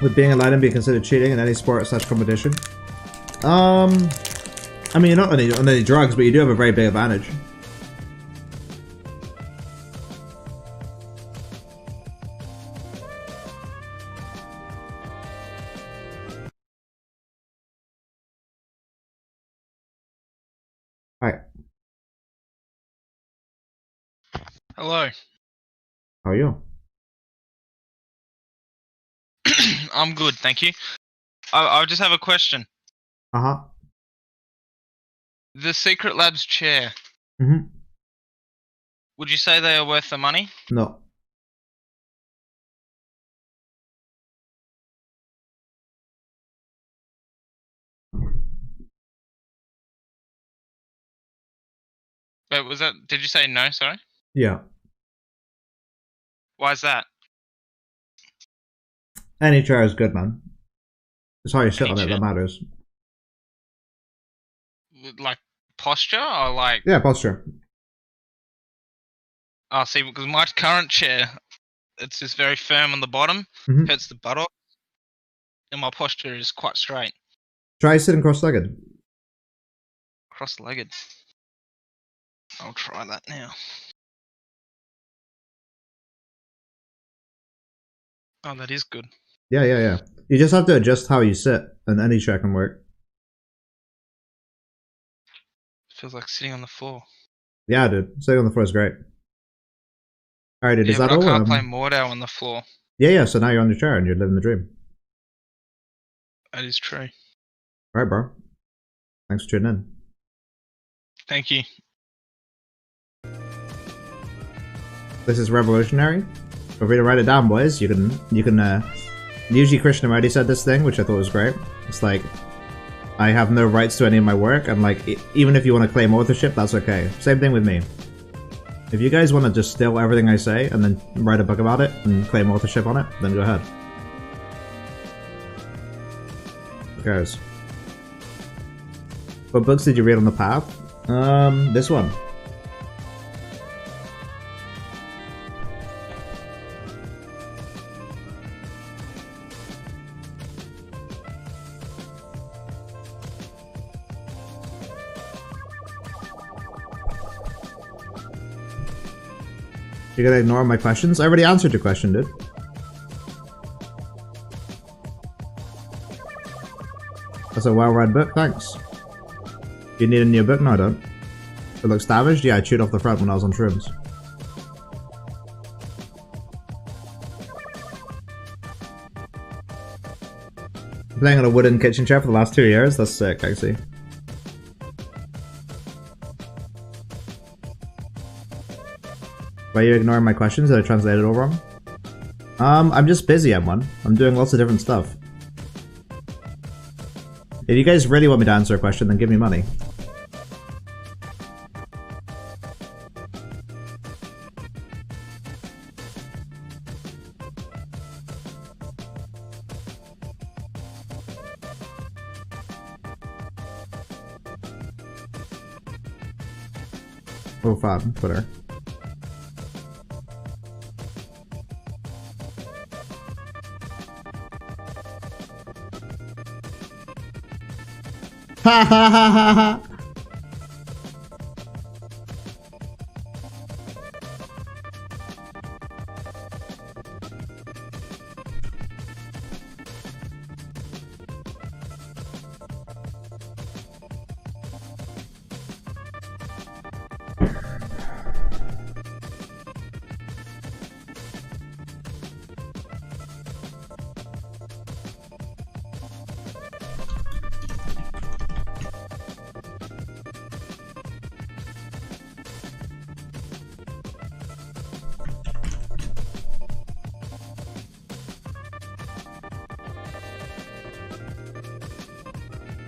Would being enlightened be considered cheating in any sport / competition? I mean, you're not on any drugs, but you do have a very big advantage. Alright. Hello. How are you? I'm good, thank you. I just have a question. Uh-huh. The Secret Labs chair, Mm-hmm. would you say they are worth the money? No. But was that, did you say no, sorry? Yeah. Why is that? Any chair is good, man. It's how you sit Any on it chair? that matters. Like posture or like, Yeah, posture. oh, see, because my current chair, it's just very firm on the bottom, Mhm. hurts the butt off, and my posture is quite straight. Try sitting cross-legged. Cross-legged. I'll try that now. Oh, that is good. Yeah, yeah, yeah. You just have to adjust how you sit, and any chair can work. Feels like sitting on the floor. Yeah, dude. Sitting on the floor is great. Alright, dude, Yeah, is that but all? I can't play Mordo on the floor. Yeah, yeah, so now you're on your chair and you're living the dream. That is true. Alright, bro. Thanks for tuning in. Thank you. This is revolutionary. Feel free to write it down, boys. You can usually Krishnamurti said this thing, which I thought was great. It's like, I have no rights to any of my work, and like, even if you want to claim authorship, that's okay. Same thing with me. If you guys want to just steal everything I say, and then write a book about it, and claim authorship on it, then go ahead. Who cares? What books did you read on the path? This one. You're gonna ignore my questions? I already answered your question, dude. That's a well-read book, thanks. You need a new book? No, I don't. It looks damaged? Yeah, I chewed off the front when I was on shrooms. Playing on a wooden kitchen chair for the last 2 years? That's sick, actually. Why are you ignoring my questions? Did I translate it all wrong? I'm just busy, M1. I'm doing lots of different stuff. If you guys really want me to answer a question, then give me money. Oh, fab. Twitter. Ha ha ha ha ha!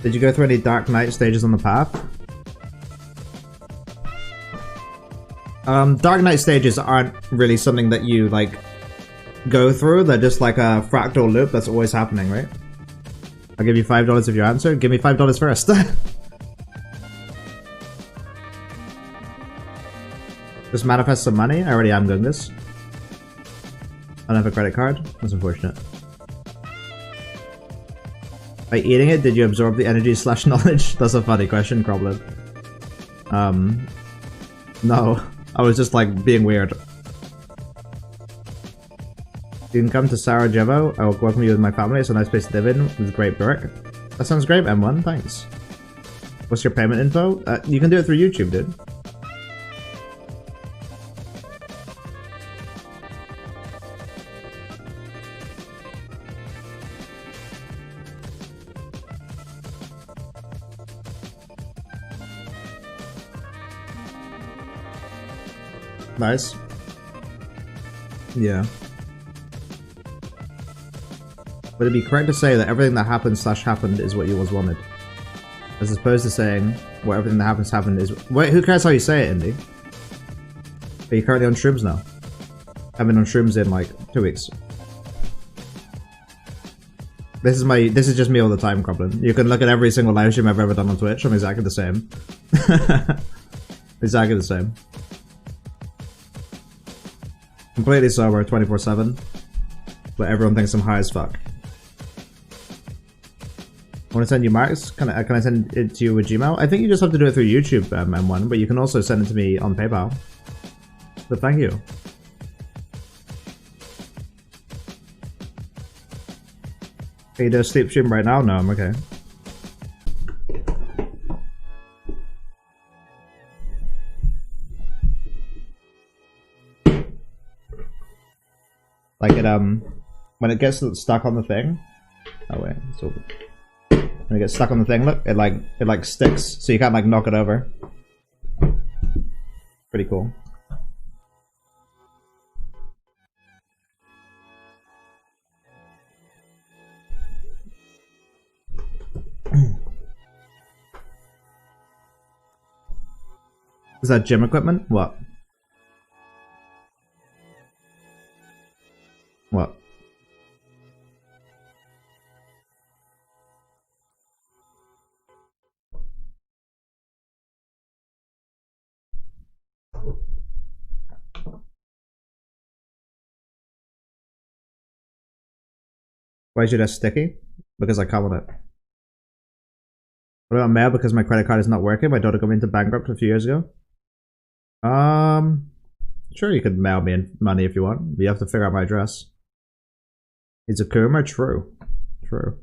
Did you go through any Dark Knight stages on the path? Dark Knight stages aren't really something that you, like, go through. They're just like a fractal loop that's always happening, right? I'll give you $5 if you answer. Give me $5 first. Just manifest some money? I already am doing this. I don't have a credit card? That's unfortunate. By eating it, did you absorb the energy / knowledge? That's a funny question, Croblin. No. I was just like being weird. You can come to Sarajevo. I will welcome you with my family. It's a nice place to live in with great work. That sounds great, M1. Thanks. What's your payment info? You can do it through YouTube, dude. Nice. Yeah. But it'd be correct to say that everything that happened is what you always wanted. As opposed to saying, well, everything that happened is... Wait, who cares how you say it, Indy? Are you currently on shrooms now? I've been on shrooms in like 2 weeks. This is just me all the time, Croblin. You can look at every single live stream I've ever done on Twitch. I'm exactly the same. Exactly the same. Completely sober, 24/7. But everyone thinks I'm high as fuck. I want to send you marks? Can I send it to you with Gmail? I think you just have to do it through YouTube, M1, but you can also send it to me on PayPal. But thank you. Can you do a sleep stream right now? No, I'm okay. Like it, when it gets stuck on the thing. Oh wait, it's over. When it gets stuck on the thing, look, it like sticks, so you can't like knock it over. Pretty cool. Is that gym equipment? What? What? Why is it sticky? Because I come on it. What about mail? Because my credit card is not working. My daughter got into bankrupt a few years ago. Sure, you could mail me money if you want, but you have to figure out my address. Is it Kuma? True. True.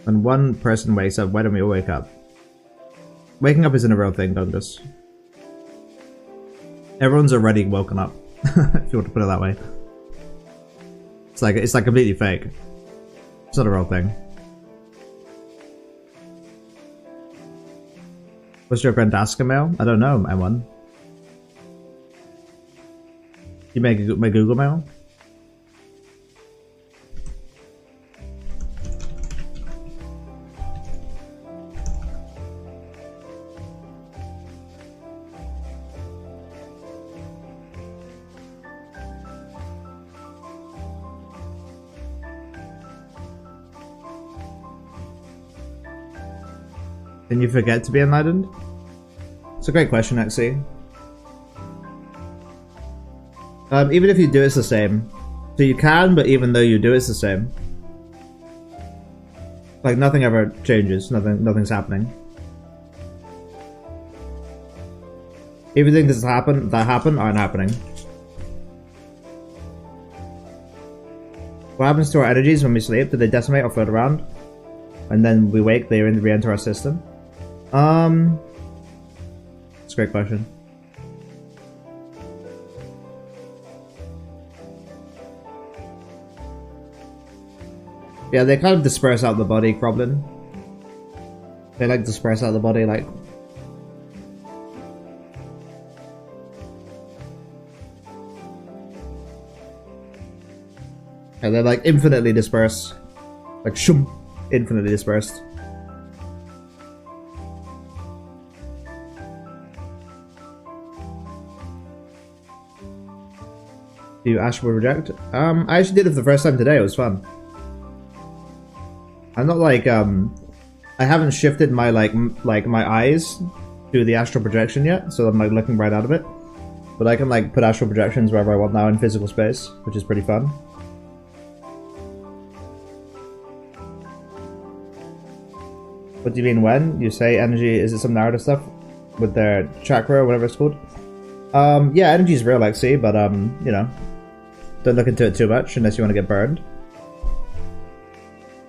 When one person wakes up, why don't we all wake up? Waking up isn't a real thing, don't just. Everyone's already woken up, if you want to put it that way. It's like completely fake. It's not a real thing. What's your Grandaska mail? I don't know, M1. You make my Google mail? Can you forget to be enlightened? It's a great question, actually. Even if you do, it's the same. So you can, but even though you do, it's the same. Like nothing ever changes. Nothing's happening. Everything that happen aren't happening. What happens to our energies when we sleep? Do they decimate or float around? And then we wake, they re-enter our system? It's a great question. Yeah, they kind of disperse out the body, Croblin. They like disperse out the body, like... Yeah, they're like infinitely dispersed. Like shoom, infinitely dispersed. Do you astral project? I actually did it for the first time today. It was fun. I'm not like I haven't shifted my like my eyes to the astral projection yet, so I'm like looking right out of it. But I can like put astral projections wherever I want now in physical space, which is pretty fun. What do you mean when? You say energy, is it some narrative stuff with their chakra or whatever it's called? Yeah, energy is real, Lexi, but you know, don't look into it too much unless you want to get burned.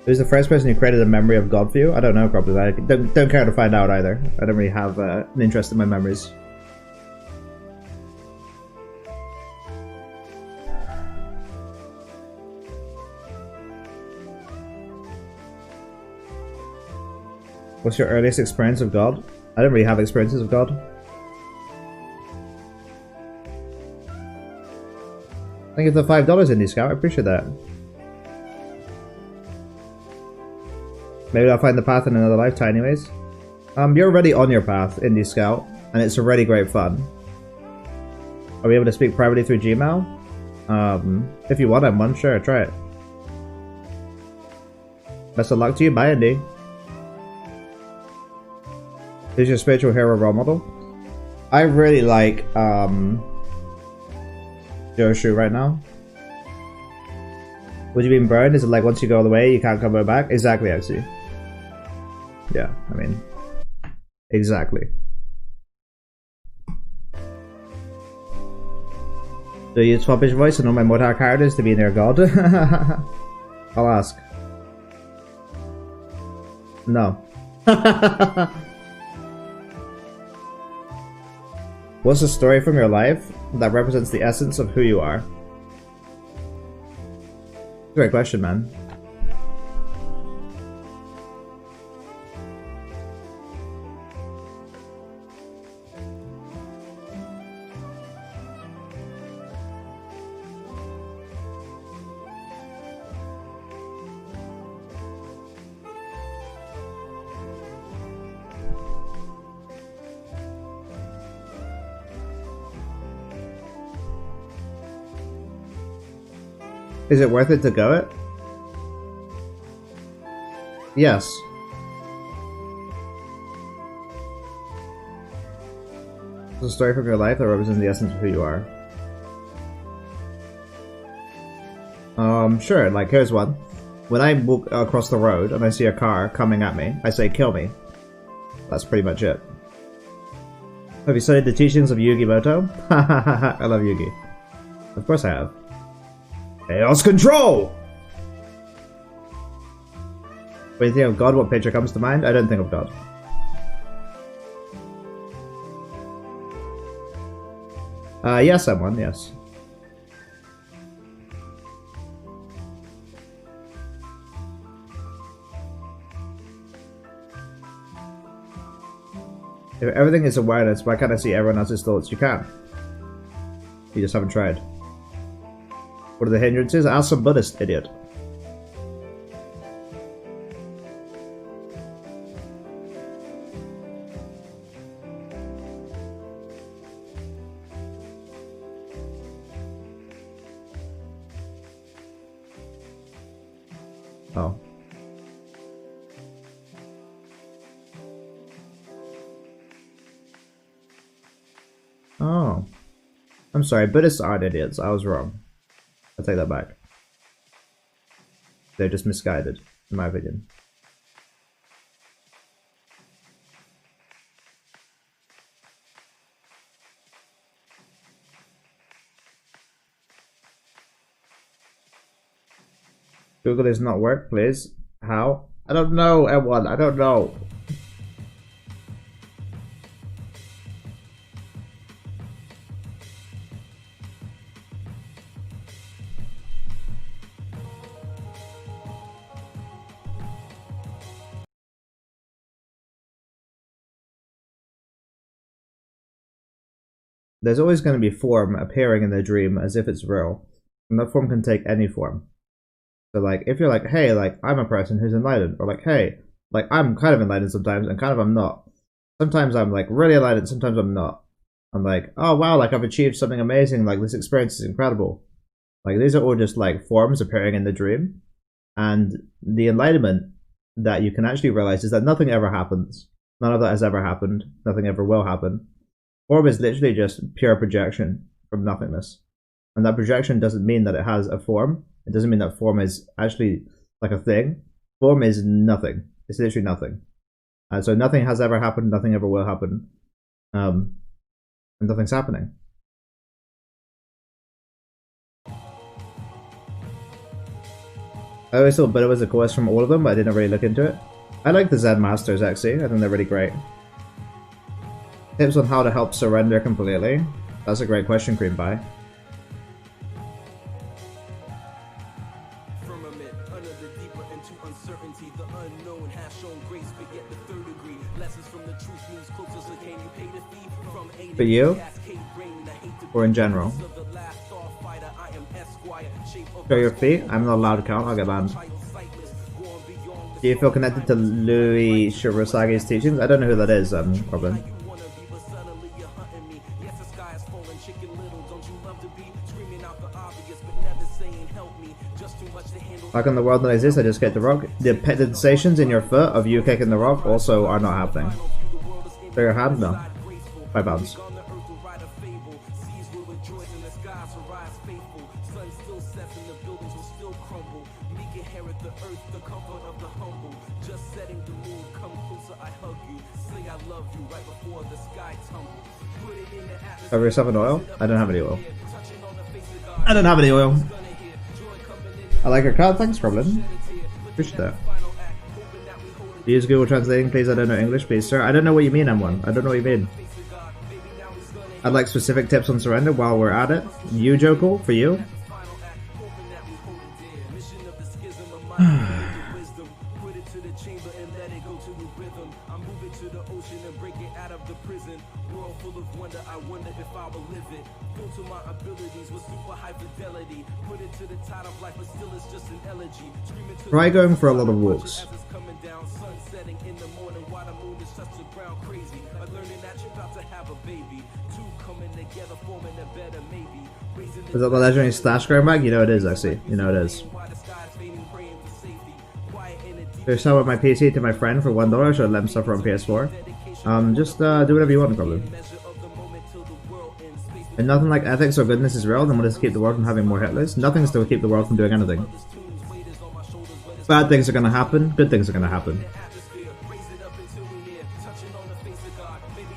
Who's the first person who created a memory of God for you? I don't know, probably. I don't care to find out either. I don't really have an interest in my memories. What's your earliest experience of God? I don't really have experiences of God. Thank you for the $5 Indie Scout, I appreciate that. Maybe I'll find the path in another lifetime anyways. You're already on your path, Indie Scout, and it's already great fun. Are we able to speak privately through Gmail? If you want, I'm one, sure, try it. Best of luck to you, bye Indy. Who's your spiritual hero role model? I really like Joshu right now. Would you be burned? Is it like once you go all the way, you can't come back? Exactly, actually. Yeah, I mean, exactly. Do you swap his voice and all my Motar characters to be near God? I'll ask. No. What's a story from your life that represents the essence of who you are? Great question, man. Is it worth it to go it? Yes. It's a story from your life that represents the essence of who you are. Sure, like here's one. When I walk across the road and I see a car coming at me, I say kill me. That's pretty much it. Have you studied the teachings of Yugi Moto? I love Yugi. Of course I have. Chaos Control! When you think of God, what picture comes to mind? I don't think of God. Yes, I'm one, yes. If everything is awareness, why can't I see everyone else's thoughts? You can. You just haven't tried. What are the hindrances? Ask some Buddhist, idiot. Oh. Oh. I'm sorry, Buddhists aren't idiots. I was wrong. I'll take that back. They're just misguided, in my opinion. Google does not work, please. How? I don't know, M1. I don't know. There's always going to be form appearing in the dream as if it's real. And that form can take any form. So like, if you're like, hey, like, I'm a person who's enlightened, or like, hey, like, I'm kind of enlightened sometimes, and kind of I'm not. Sometimes I'm like really enlightened, sometimes I'm not. I'm like, oh wow, like I've achieved something amazing, like this experience is incredible. Like these are all just like forms appearing in the dream. And the enlightenment that you can actually realize is that nothing ever happens. None of that has ever happened. Nothing ever will happen. Form is literally just pure projection from nothingness. And that projection doesn't mean that it has a form. It doesn't mean that form is actually like a thing. Form is nothing. It's literally nothing. So nothing has ever happened, nothing ever will happen. And nothing's happening. I always thought Buddha was the coolest from all of them, but I didn't really look into it. I like the Zen Masters, actually. I think they're really great. Tips on how to help surrender completely. That's a great question, Cream Pie. Firmament, under the deeper into uncertainty, the unknown has shown grace, but yet the third degree. Lessons from the truth moves closer, so can you pay the fee from A For you? Or in general? Show your feet? I'm not allowed to count, I'll get banned. Do you feel connected to Louis Shirasagi's teachings? I don't know who that is, Robin. Back on the world that exists, I just kicked the rock. The sensations in your foot of you kicking the rock also are not happening. So your hand? No. 5 pounds. Cover yourself in oil? I don't have any oil. I don't have any oil. I like your card, thanks Robin. Appreciate that. Use Google Translating please, I don't know English please sir. I don't know what you mean M1, I don't know what you mean. I'd like specific tips on surrender while we're at it. You Jokul, for you? Try going for a lot of walks. Is that the legendary stash going back? You know it is actually. You know it is. There's some of my PC to my friend for $1, so let him suffer on PS4. Just do whatever you want, no problem. And nothing like ethics or goodness is real, then what is to keep the world from having more Hitlers? Nothing's to keep the world from doing anything. Bad things are gonna happen, good things are gonna happen.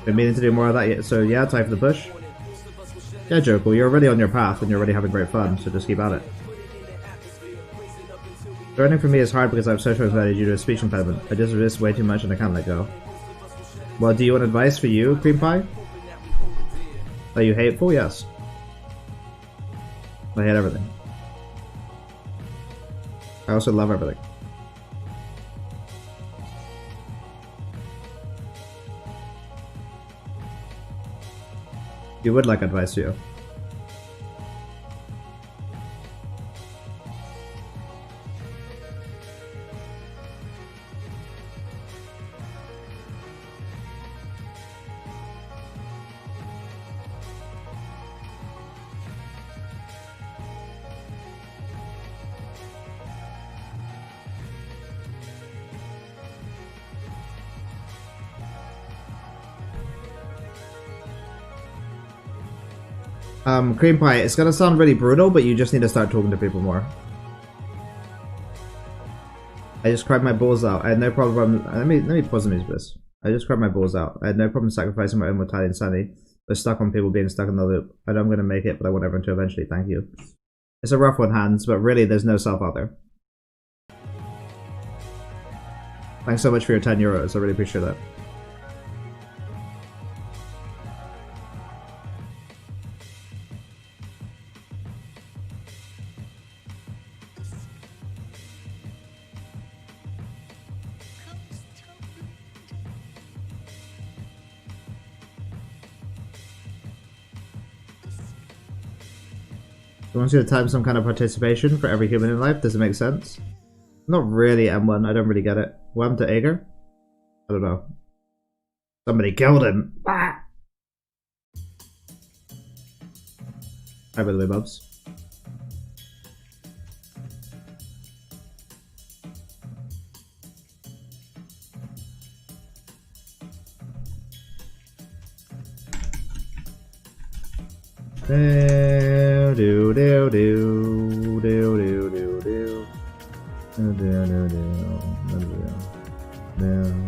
Been meaning to do more of that yet, so yeah, time for the push. Yeah, Jokul, you're already on your path and you're already having great fun, so just keep at it. Learning for me is hard because I have social anxiety due to a speech impediment. I just resist way too much and I can't let go. Well, do you want advice for you, Cream Pie? Are you hateful? Yes. I hate everything. I also love everything. You would like advice, you. Cream Pie, it's gonna sound really brutal, but you just need to start talking to people more. I just cried my balls out. I had no problem. Let me pause the music, please. I just cried my balls out. I had no problem sacrificing my own mortality and sanity, but stuck on people being stuck in the loop. I know I'm gonna make it, but I want everyone to eventually. Thank you. It's a rough one, Hans, but really, there's no self out there. Thanks so much for your 10 euros. I really appreciate that. I want you to type some kind of participation for every human in life. Does it make sense? Not really, M1. I don't really get it. What happened to Ager? I don't know. Somebody killed him. Ah! Hi, by the way, Bubs. Do do do do do do do do do do do do.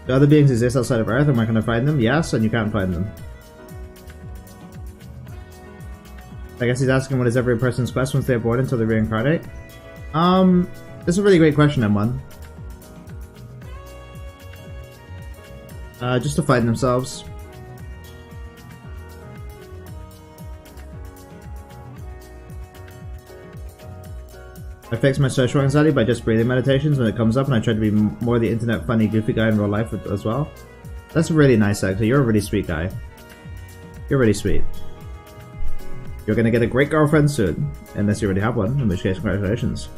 Do other beings exist outside of Earth and where can I find them? Yes, and you can't find them. I guess he's asking what is every person's quest once they're born until they reincarnate? That's a really great question, M1. Just to find themselves. I fix my social anxiety by just breathing meditations when it comes up, and I try to be more the internet funny goofy guy in real life as well. That's really nice, actually. You're a really sweet guy. You're really sweet. You're gonna get a great girlfriend soon, unless you already have one, in which case congratulations.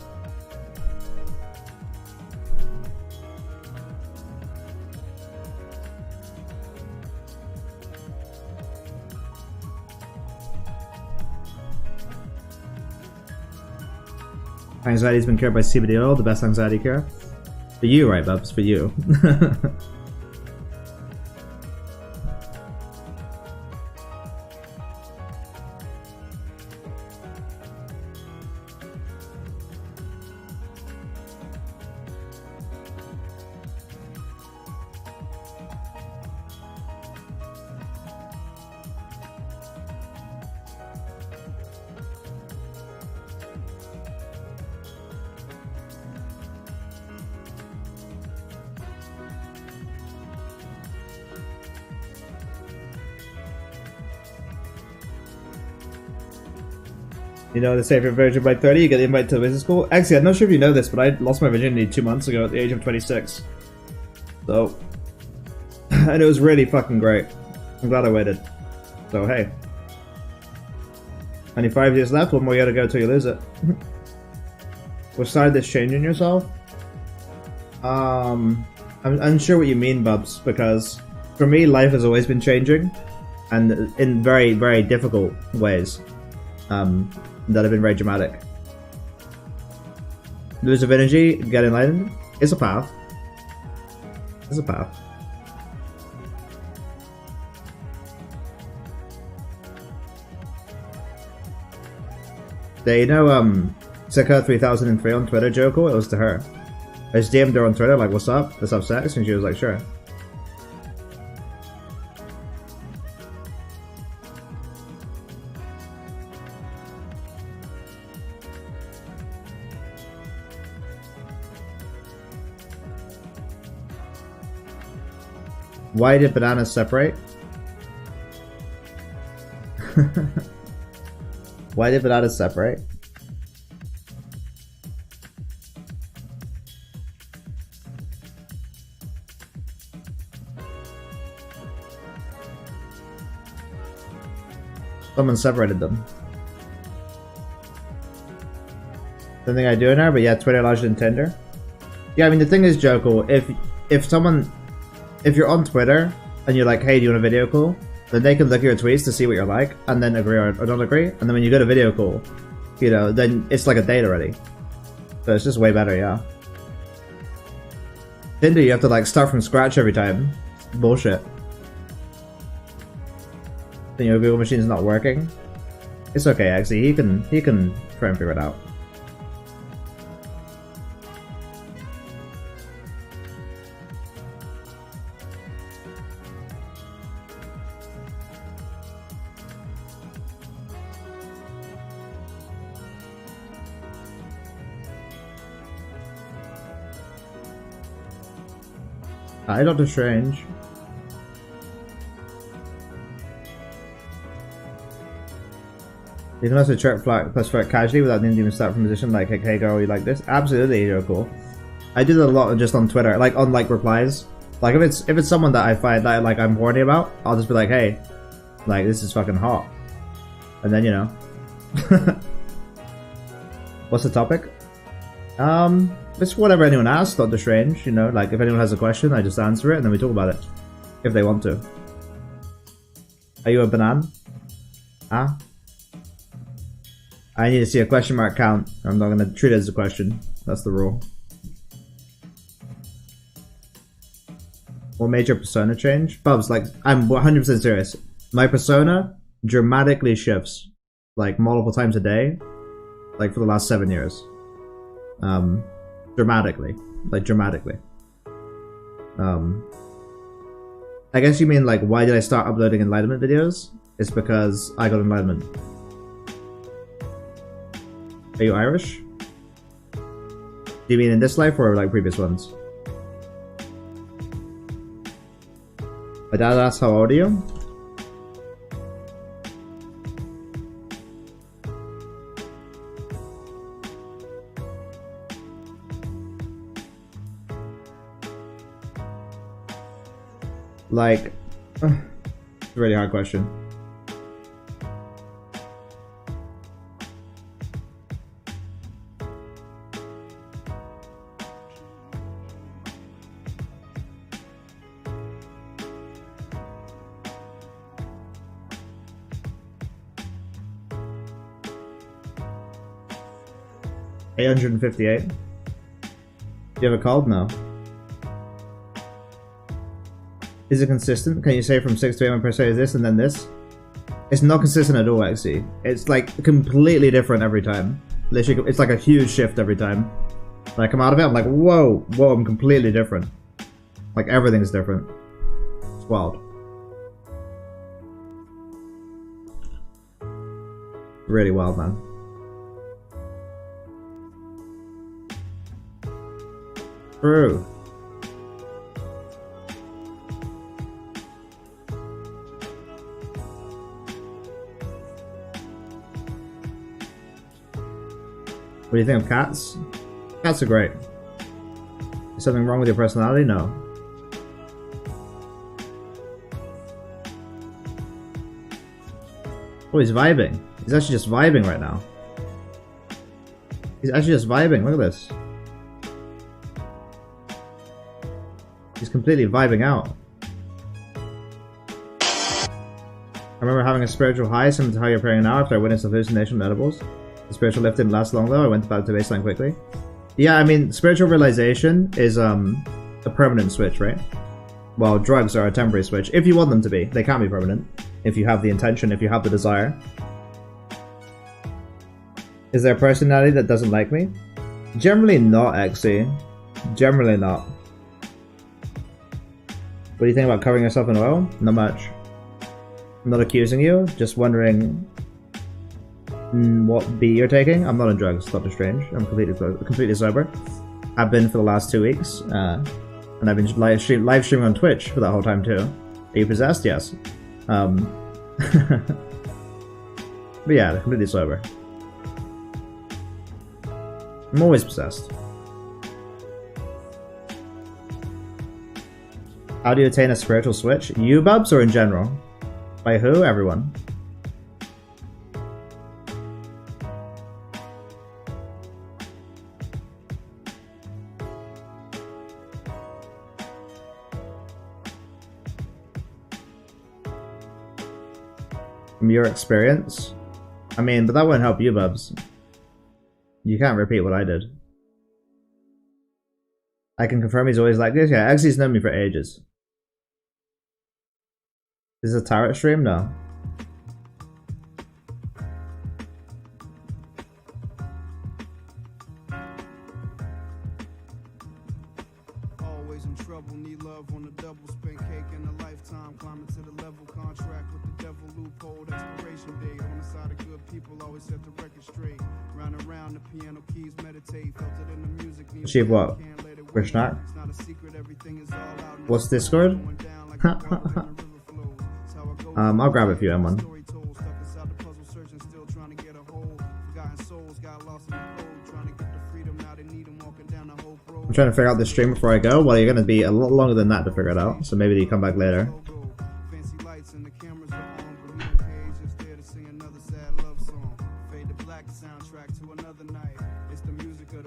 Anxiety's been cured by CBD oil, the best anxiety cure. For you, right, Bubs? For you. You know, they say if you're a virgin by 30, you get invited to the business school. Actually, I'm not sure if you know this, but I lost my virginity 2 months ago at the age of 26. So, and it was really fucking great. I'm glad I waited. So, hey. Only 5 years left, one more year to go till you lose it. What started this changing yourself? I'm unsure what you mean, Bubs, because for me, life has always been changing, and in very, very difficult ways. That have been very dramatic. Lose of energy, get enlightened. It's a path. It's a path. They know, Sika 3003 on Twitter, Joko, it was to her. I just DM'd her on Twitter, like, what's up? Let's have sex, and she was like, sure. Why did bananas separate? Why did bananas separate? Someone separated them. Something I do now, but yeah, Twitter allows you to Tinder. Yeah, I mean the thing is, Joko, if you're on Twitter and you're like, hey, do you want a video call? Then they can look at your tweets to see what you're like and then agree or don't agree. And then when you get a video call, you know, then it's like a date already. So it's just way better, yeah. Tinder, you have to like start from scratch every time. Bullshit. Then your Google machine's not working. It's okay, actually. He can try and figure it out. Hi, Doctor Strange. You can also check flat plus flirt casually without needing to even start from a position like, hey girl, you like this? Absolutely, you're cool. I do that a lot just on Twitter, like on like replies. Like if it's someone that I find that like I'm horny about, I'll just be like, hey, like this is fucking hot. And then, you know. What's the topic? It's whatever anyone asks, Doctor Strange, you know, like if anyone has a question, I just answer it and then we talk about it. If they want to. Are you a banana? Huh? I need to see a question mark count. I'm not gonna treat it as a question. That's the rule. What made your persona change? Bubs, like, I'm 100% serious. My persona dramatically shifts, like, multiple times a day, like, for the last 7 years. Dramatically. Like, dramatically. I guess you mean like, why did I start uploading enlightenment videos? It's because I got enlightenment. Are you Irish? Do you mean in this life or like previous ones? My dad asked how old are you? Like, it's a really hard question. $858. Do you have a cold? No. Is it consistent? Can you say from 6 to 8 when per se is this and then this? It's not consistent at all, actually. It's like completely different every time. Literally, it's like a huge shift every time. When I come out of it, I'm like, whoa, whoa, I'm completely different. Like everything's different. It's wild. Really wild, man. True. What do you think of cats? Cats are great. Is something wrong with your personality? No. Oh, he's vibing. He's actually just vibing right now. He's actually just vibing. Look at this. He's completely vibing out. I remember having a spiritual high similar to how you're appearing now after I witnessed a hallucination of edibles. The spiritual lift didn't last long though, I went back to baseline quickly. Yeah, I mean, spiritual realization is a permanent switch, right? Well, drugs are a temporary switch. If you want them to be, they can be permanent. If you have the intention, if you have the desire. Is there a personality that doesn't like me? Generally not, actually. Generally not. What do you think about covering yourself in oil? Not much. I'm not accusing you, just wondering what B you're taking. I'm not on drugs, Dr. Strange. I'm completely sober. I've been for the last 2 weeks, and I've been live streaming on Twitch for that whole time too. Are you possessed? Yes. But yeah, completely sober. I'm always possessed. How do you attain a spiritual switch? You, Bubs, or in general? By who? Everyone. From your experience? I mean, but that won't help you, Bubs. You can't repeat what I did. I can confirm he's always like this. Yeah, Eggsy's known me for ages. Is this a tarot stream? No. Always in trouble, need love on the double, spend cake in a lifetime, climbing to the level, contract with the devil, loophole, expiration date, on the side of good people, always set the record straight, round and round, the piano keys meditate, felt it in the music. Achieve what? Krishna? What's Discord? I'll grab it for you, M1. I'm trying to figure out this stream before I go. Well, you're going to be a lot longer than that to figure it out, so maybe you come back later.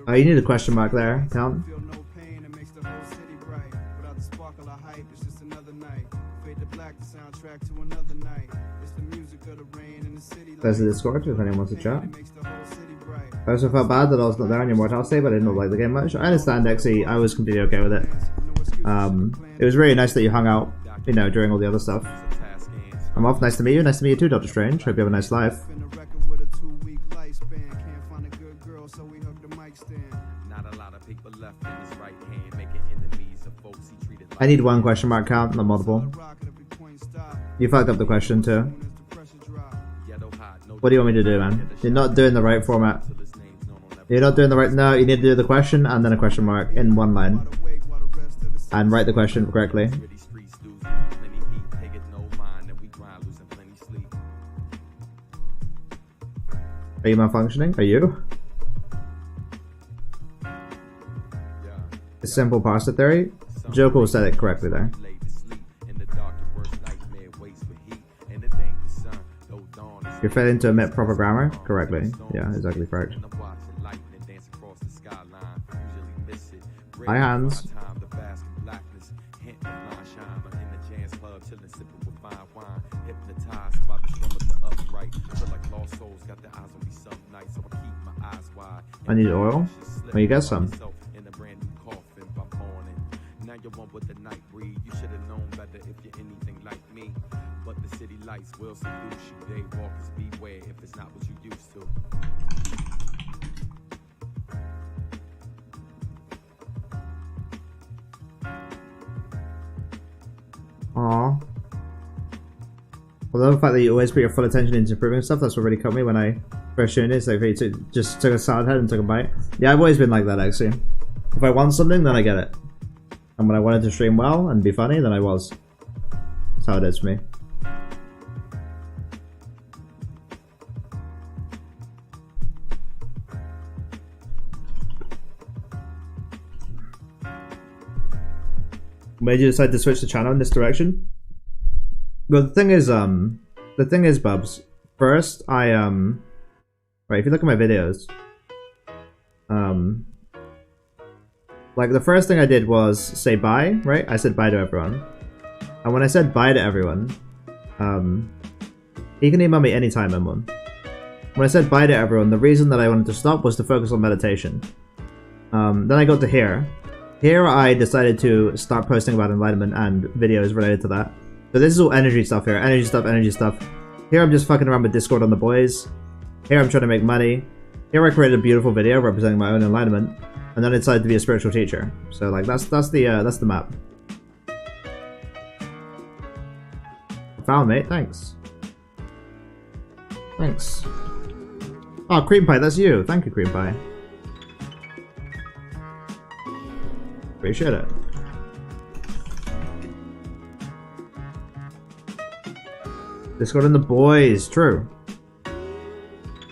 Oh, you need a question mark there, Count. There's the Discord if anyone wants to chat. I also felt bad that I was not there on your Mortality, but I didn't like the game much. I understand, actually. I was completely okay with it. It was really nice that you hung out, you know, during all the other stuff. I'm off. Nice to meet you. Nice to meet you too, Dr. Strange. Hope you have a nice life. I need one question mark count, not multiple. You fucked up the question too. What do you want me to do, man? You're not doing the right format. You're not doing the right... No, you need to do the question and then a question mark in one line. And write the question correctly. Are you malfunctioning? Are you? It's simple pasta theory. Joker said it correctly there. You're failing to omit proper grammar correctly. Yeah, exactly correct. Hi, Hans. I need oil. Well, you get some. Now you're one with the night breed. You should have known better if you're anything like me. But the city lights will seduce you. Day walkers beware if it's not what you used to. Aww. I love the fact that you always put your full attention into improving stuff. That's what really caught me when I first tuned in. It's like you just took a salad head and took a bite. Yeah, I've always been like that actually. If I want something, then I get it. And when I wanted to stream well and be funny, then I was. That's how it is for me. Made you decide to switch the channel in this direction? Well, the thing is, Bubs. First, right, if you look at my videos, like the first thing I did was say bye, right? I said bye to everyone. And when I said bye to everyone, you can email me anytime, M1. When I said bye to everyone, the reason that I wanted to stop was to focus on meditation. Then I got to here. Here I decided to start posting about enlightenment and videos related to that. So this is all energy stuff here. Energy stuff, energy stuff. Here I'm just fucking around with Discord on the boys. Here I'm trying to make money. Here I created a beautiful video representing my own enlightenment. And then I decided to be a spiritual teacher. So like that's the map. Found, mate, thanks. Thanks. Oh, Cream Pie, that's you. Thank you, Cream Pie. Appreciate it. Discord and the boys, true.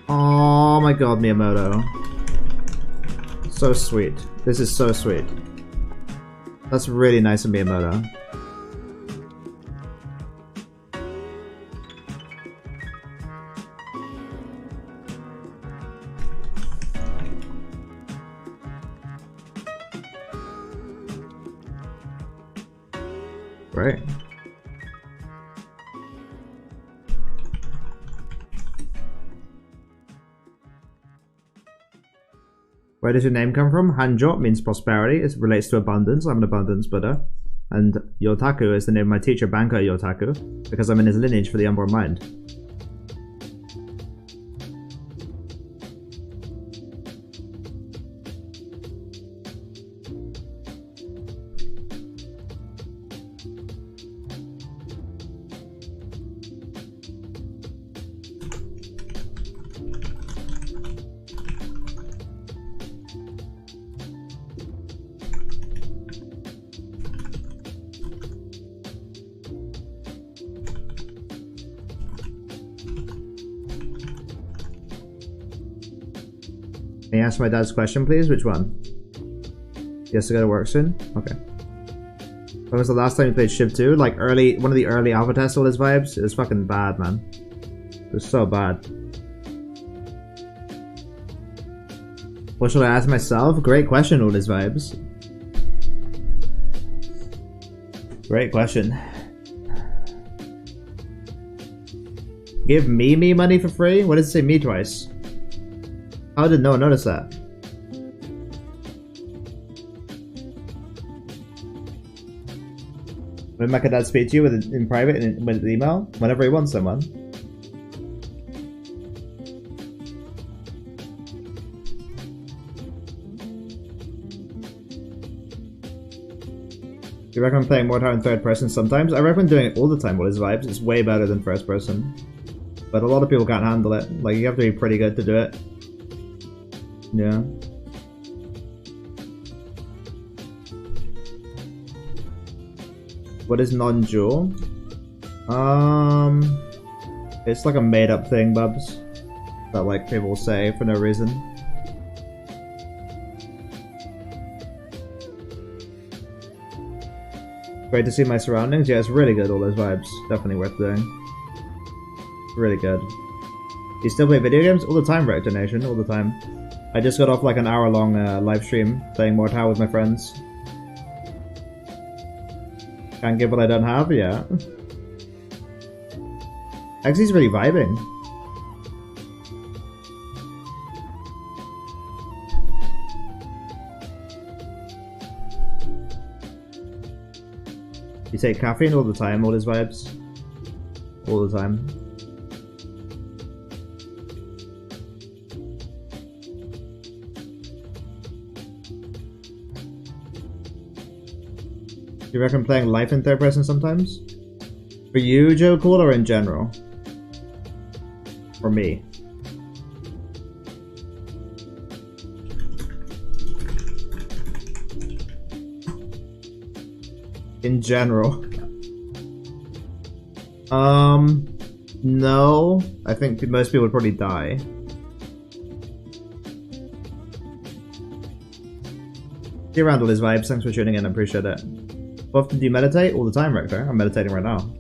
Oh my god, Miyamoto. So sweet. This is so sweet. That's really nice of Miyamoto. Right. Where does your name come from? Hanjo means prosperity. It relates to abundance. I'm an abundance Buddha. And Yotaku is the name of my teacher, Banka Yotaku, because I'm in his lineage for the unborn mind. Can you answer my dad's question, please? Which one? He has to go to work soon? Okay. When was the last time you played Shiv 2? Like one of the early alpha tests, all his vibes? It was fucking bad, man. It was so bad. What should I ask myself? Great question, all his vibes. Great question. Give me money for free? What does it say me twice? How did no one notice that? When my dad speak to you in private and with email? Whenever he wants someone. You recommend playing more time in third person sometimes? I recommend doing it all the time with his vibes. It's way better than first person. But a lot of people can't handle it. Like, you have to be pretty good to do it. Yeah. What is non-dual? It's like a made-up thing, Bubs. That, like, people say for no reason. Great to see my surroundings. Yeah, it's really good, all those vibes. Definitely worth doing. Really good. You still play video games? All the time, Rector Nation, all the time. I just got off like an hour-long live stream playing Mortal with my friends. Can't give what I don't have? Yeah. Actually, he's really vibing. You take caffeine all the time, all his vibes. All the time. Do you reckon playing life in third person sometimes? For you, Joe Cool, or in general? For me. In general. No. I think most people would probably die. See around all his vibes, thanks for tuning in, I appreciate it. How often do you meditate? All the time, Rector. I'm meditating right now.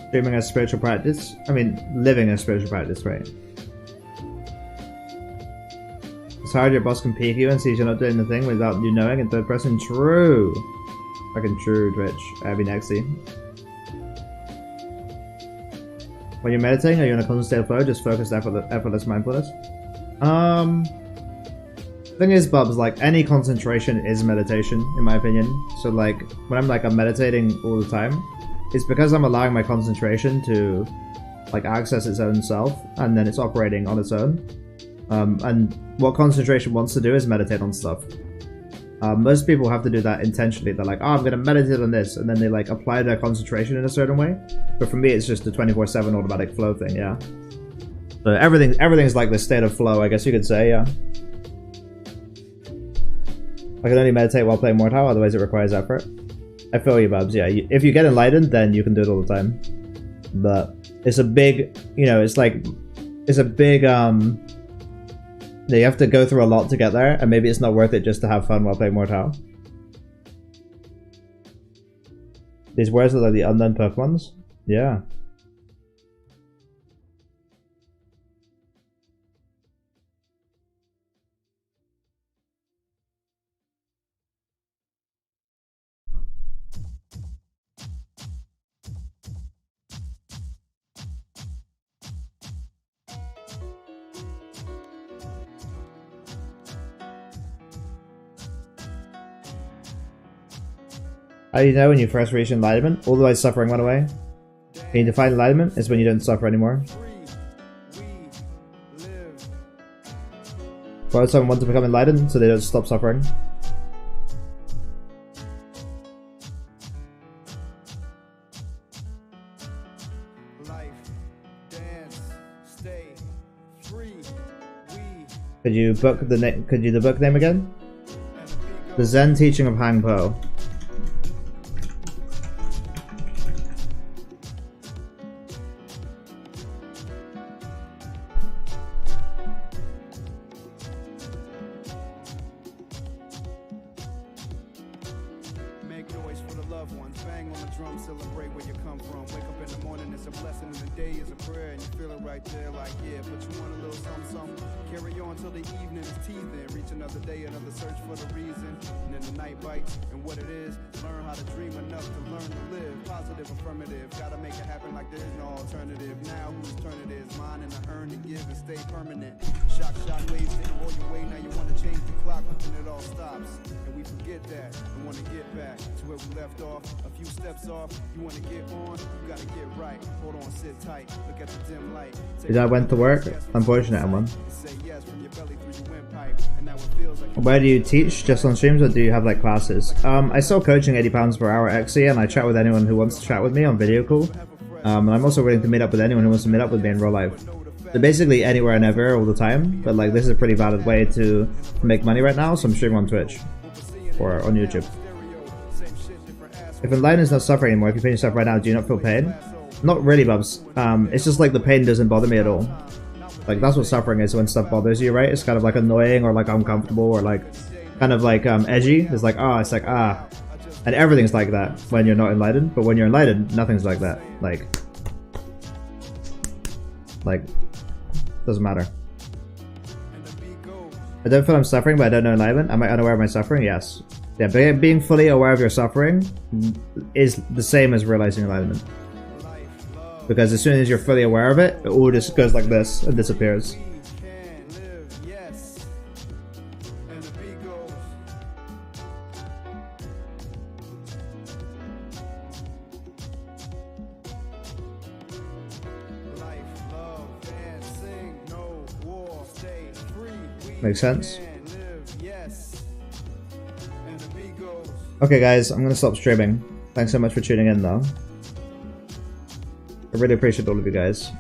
Streaming as spiritual practice? I mean, living as spiritual practice, right? It's hard your boss can peek you and sees you're not doing the thing without you knowing in third person. True! Fucking true, Twitch. Abby Nexy. When you're meditating, are you in a constant state of flow? Just focused, effortless mindfulness? Thing is, Bubs, like, any concentration is meditation, in my opinion. So, like, when I'm meditating all the time, it's because I'm allowing my concentration to, like, access its own self, and then it's operating on its own. And what concentration wants to do is meditate on stuff. Most people have to do that intentionally. They're like, oh, I'm gonna meditate on this, and then they, like, apply their concentration in a certain way. But for me, it's just a 24/7 automatic flow thing, yeah. So everything's like this state of flow, I guess you could say, yeah. I can only meditate while playing Mortal, otherwise it requires effort. I feel you, Bubs, yeah. If you get enlightened, then you can do it all the time. But it's a big, you know, it's a big, you have to go through a lot to get there, and maybe it's not worth it just to have fun while playing Mortal. These words are like the unknown Pokemons? Yeah. How do you know when you first reach enlightenment? All the way suffering went away. Can you define enlightenment? It's when you don't suffer anymore. Why would someone want to become enlightened? So they don't stop suffering. Could you book the book name again? The Zen Teaching of Hang Po. Make noise for the loved ones. Bang on the drum, celebrate where you come from. Wake up in the morning, it's a blessing, and the day is a prayer, and you feel it right there, like, yeah, but you want a little something, something. Carry on till the evening is teething. Reach another day, another search for the reason. And then the night bites, and what it is, learn how to dream enough to learn to live. Positive, affirmative, gotta make it happen like there is no alternative. Now whose turn it is? Mine and the earn to give and stay permanent. Shock waves didn't roll your way, now you wanna change the clock, but then it all stops. And we forget that, and wanna get back to where we left off. A few steps off, you wanna get on, you gotta get right. Hold on, sit tight, look at the dim light. Did I went to work? Unfortunate one. Where do you teach? Just on streams, or do you have like classes? I sell coaching £80 per hour XE, and I chat with anyone who wants to chat with me on video call. And I'm also willing to meet up with anyone who wants to meet up with me in real life. So basically anywhere and ever all the time, but like this is a pretty valid way to make money right now, so I'm streaming on Twitch or on YouTube. If enlightenment is not suffering anymore, if you pain yourself right now, do you not feel pain? Not really, Bubs. It's just like the pain doesn't bother me at all. Like that's what suffering is, when stuff bothers you, right? It's kind of like annoying or like uncomfortable or like kind of like edgy. It's like it's like and everything's like that when you're not enlightened, but when you're enlightened, nothing's like that. Like doesn't matter. I don't feel I'm suffering, but I don't know enlightenment. Am I unaware of my suffering? Yes. Yeah, being fully aware of your suffering is the same as realizing enlightenment. Because as soon as you're fully aware of it, it all just goes like this and disappears. Makes sense? Okay guys, I'm gonna stop streaming. Thanks so much for tuning in though. I really appreciate all of you guys.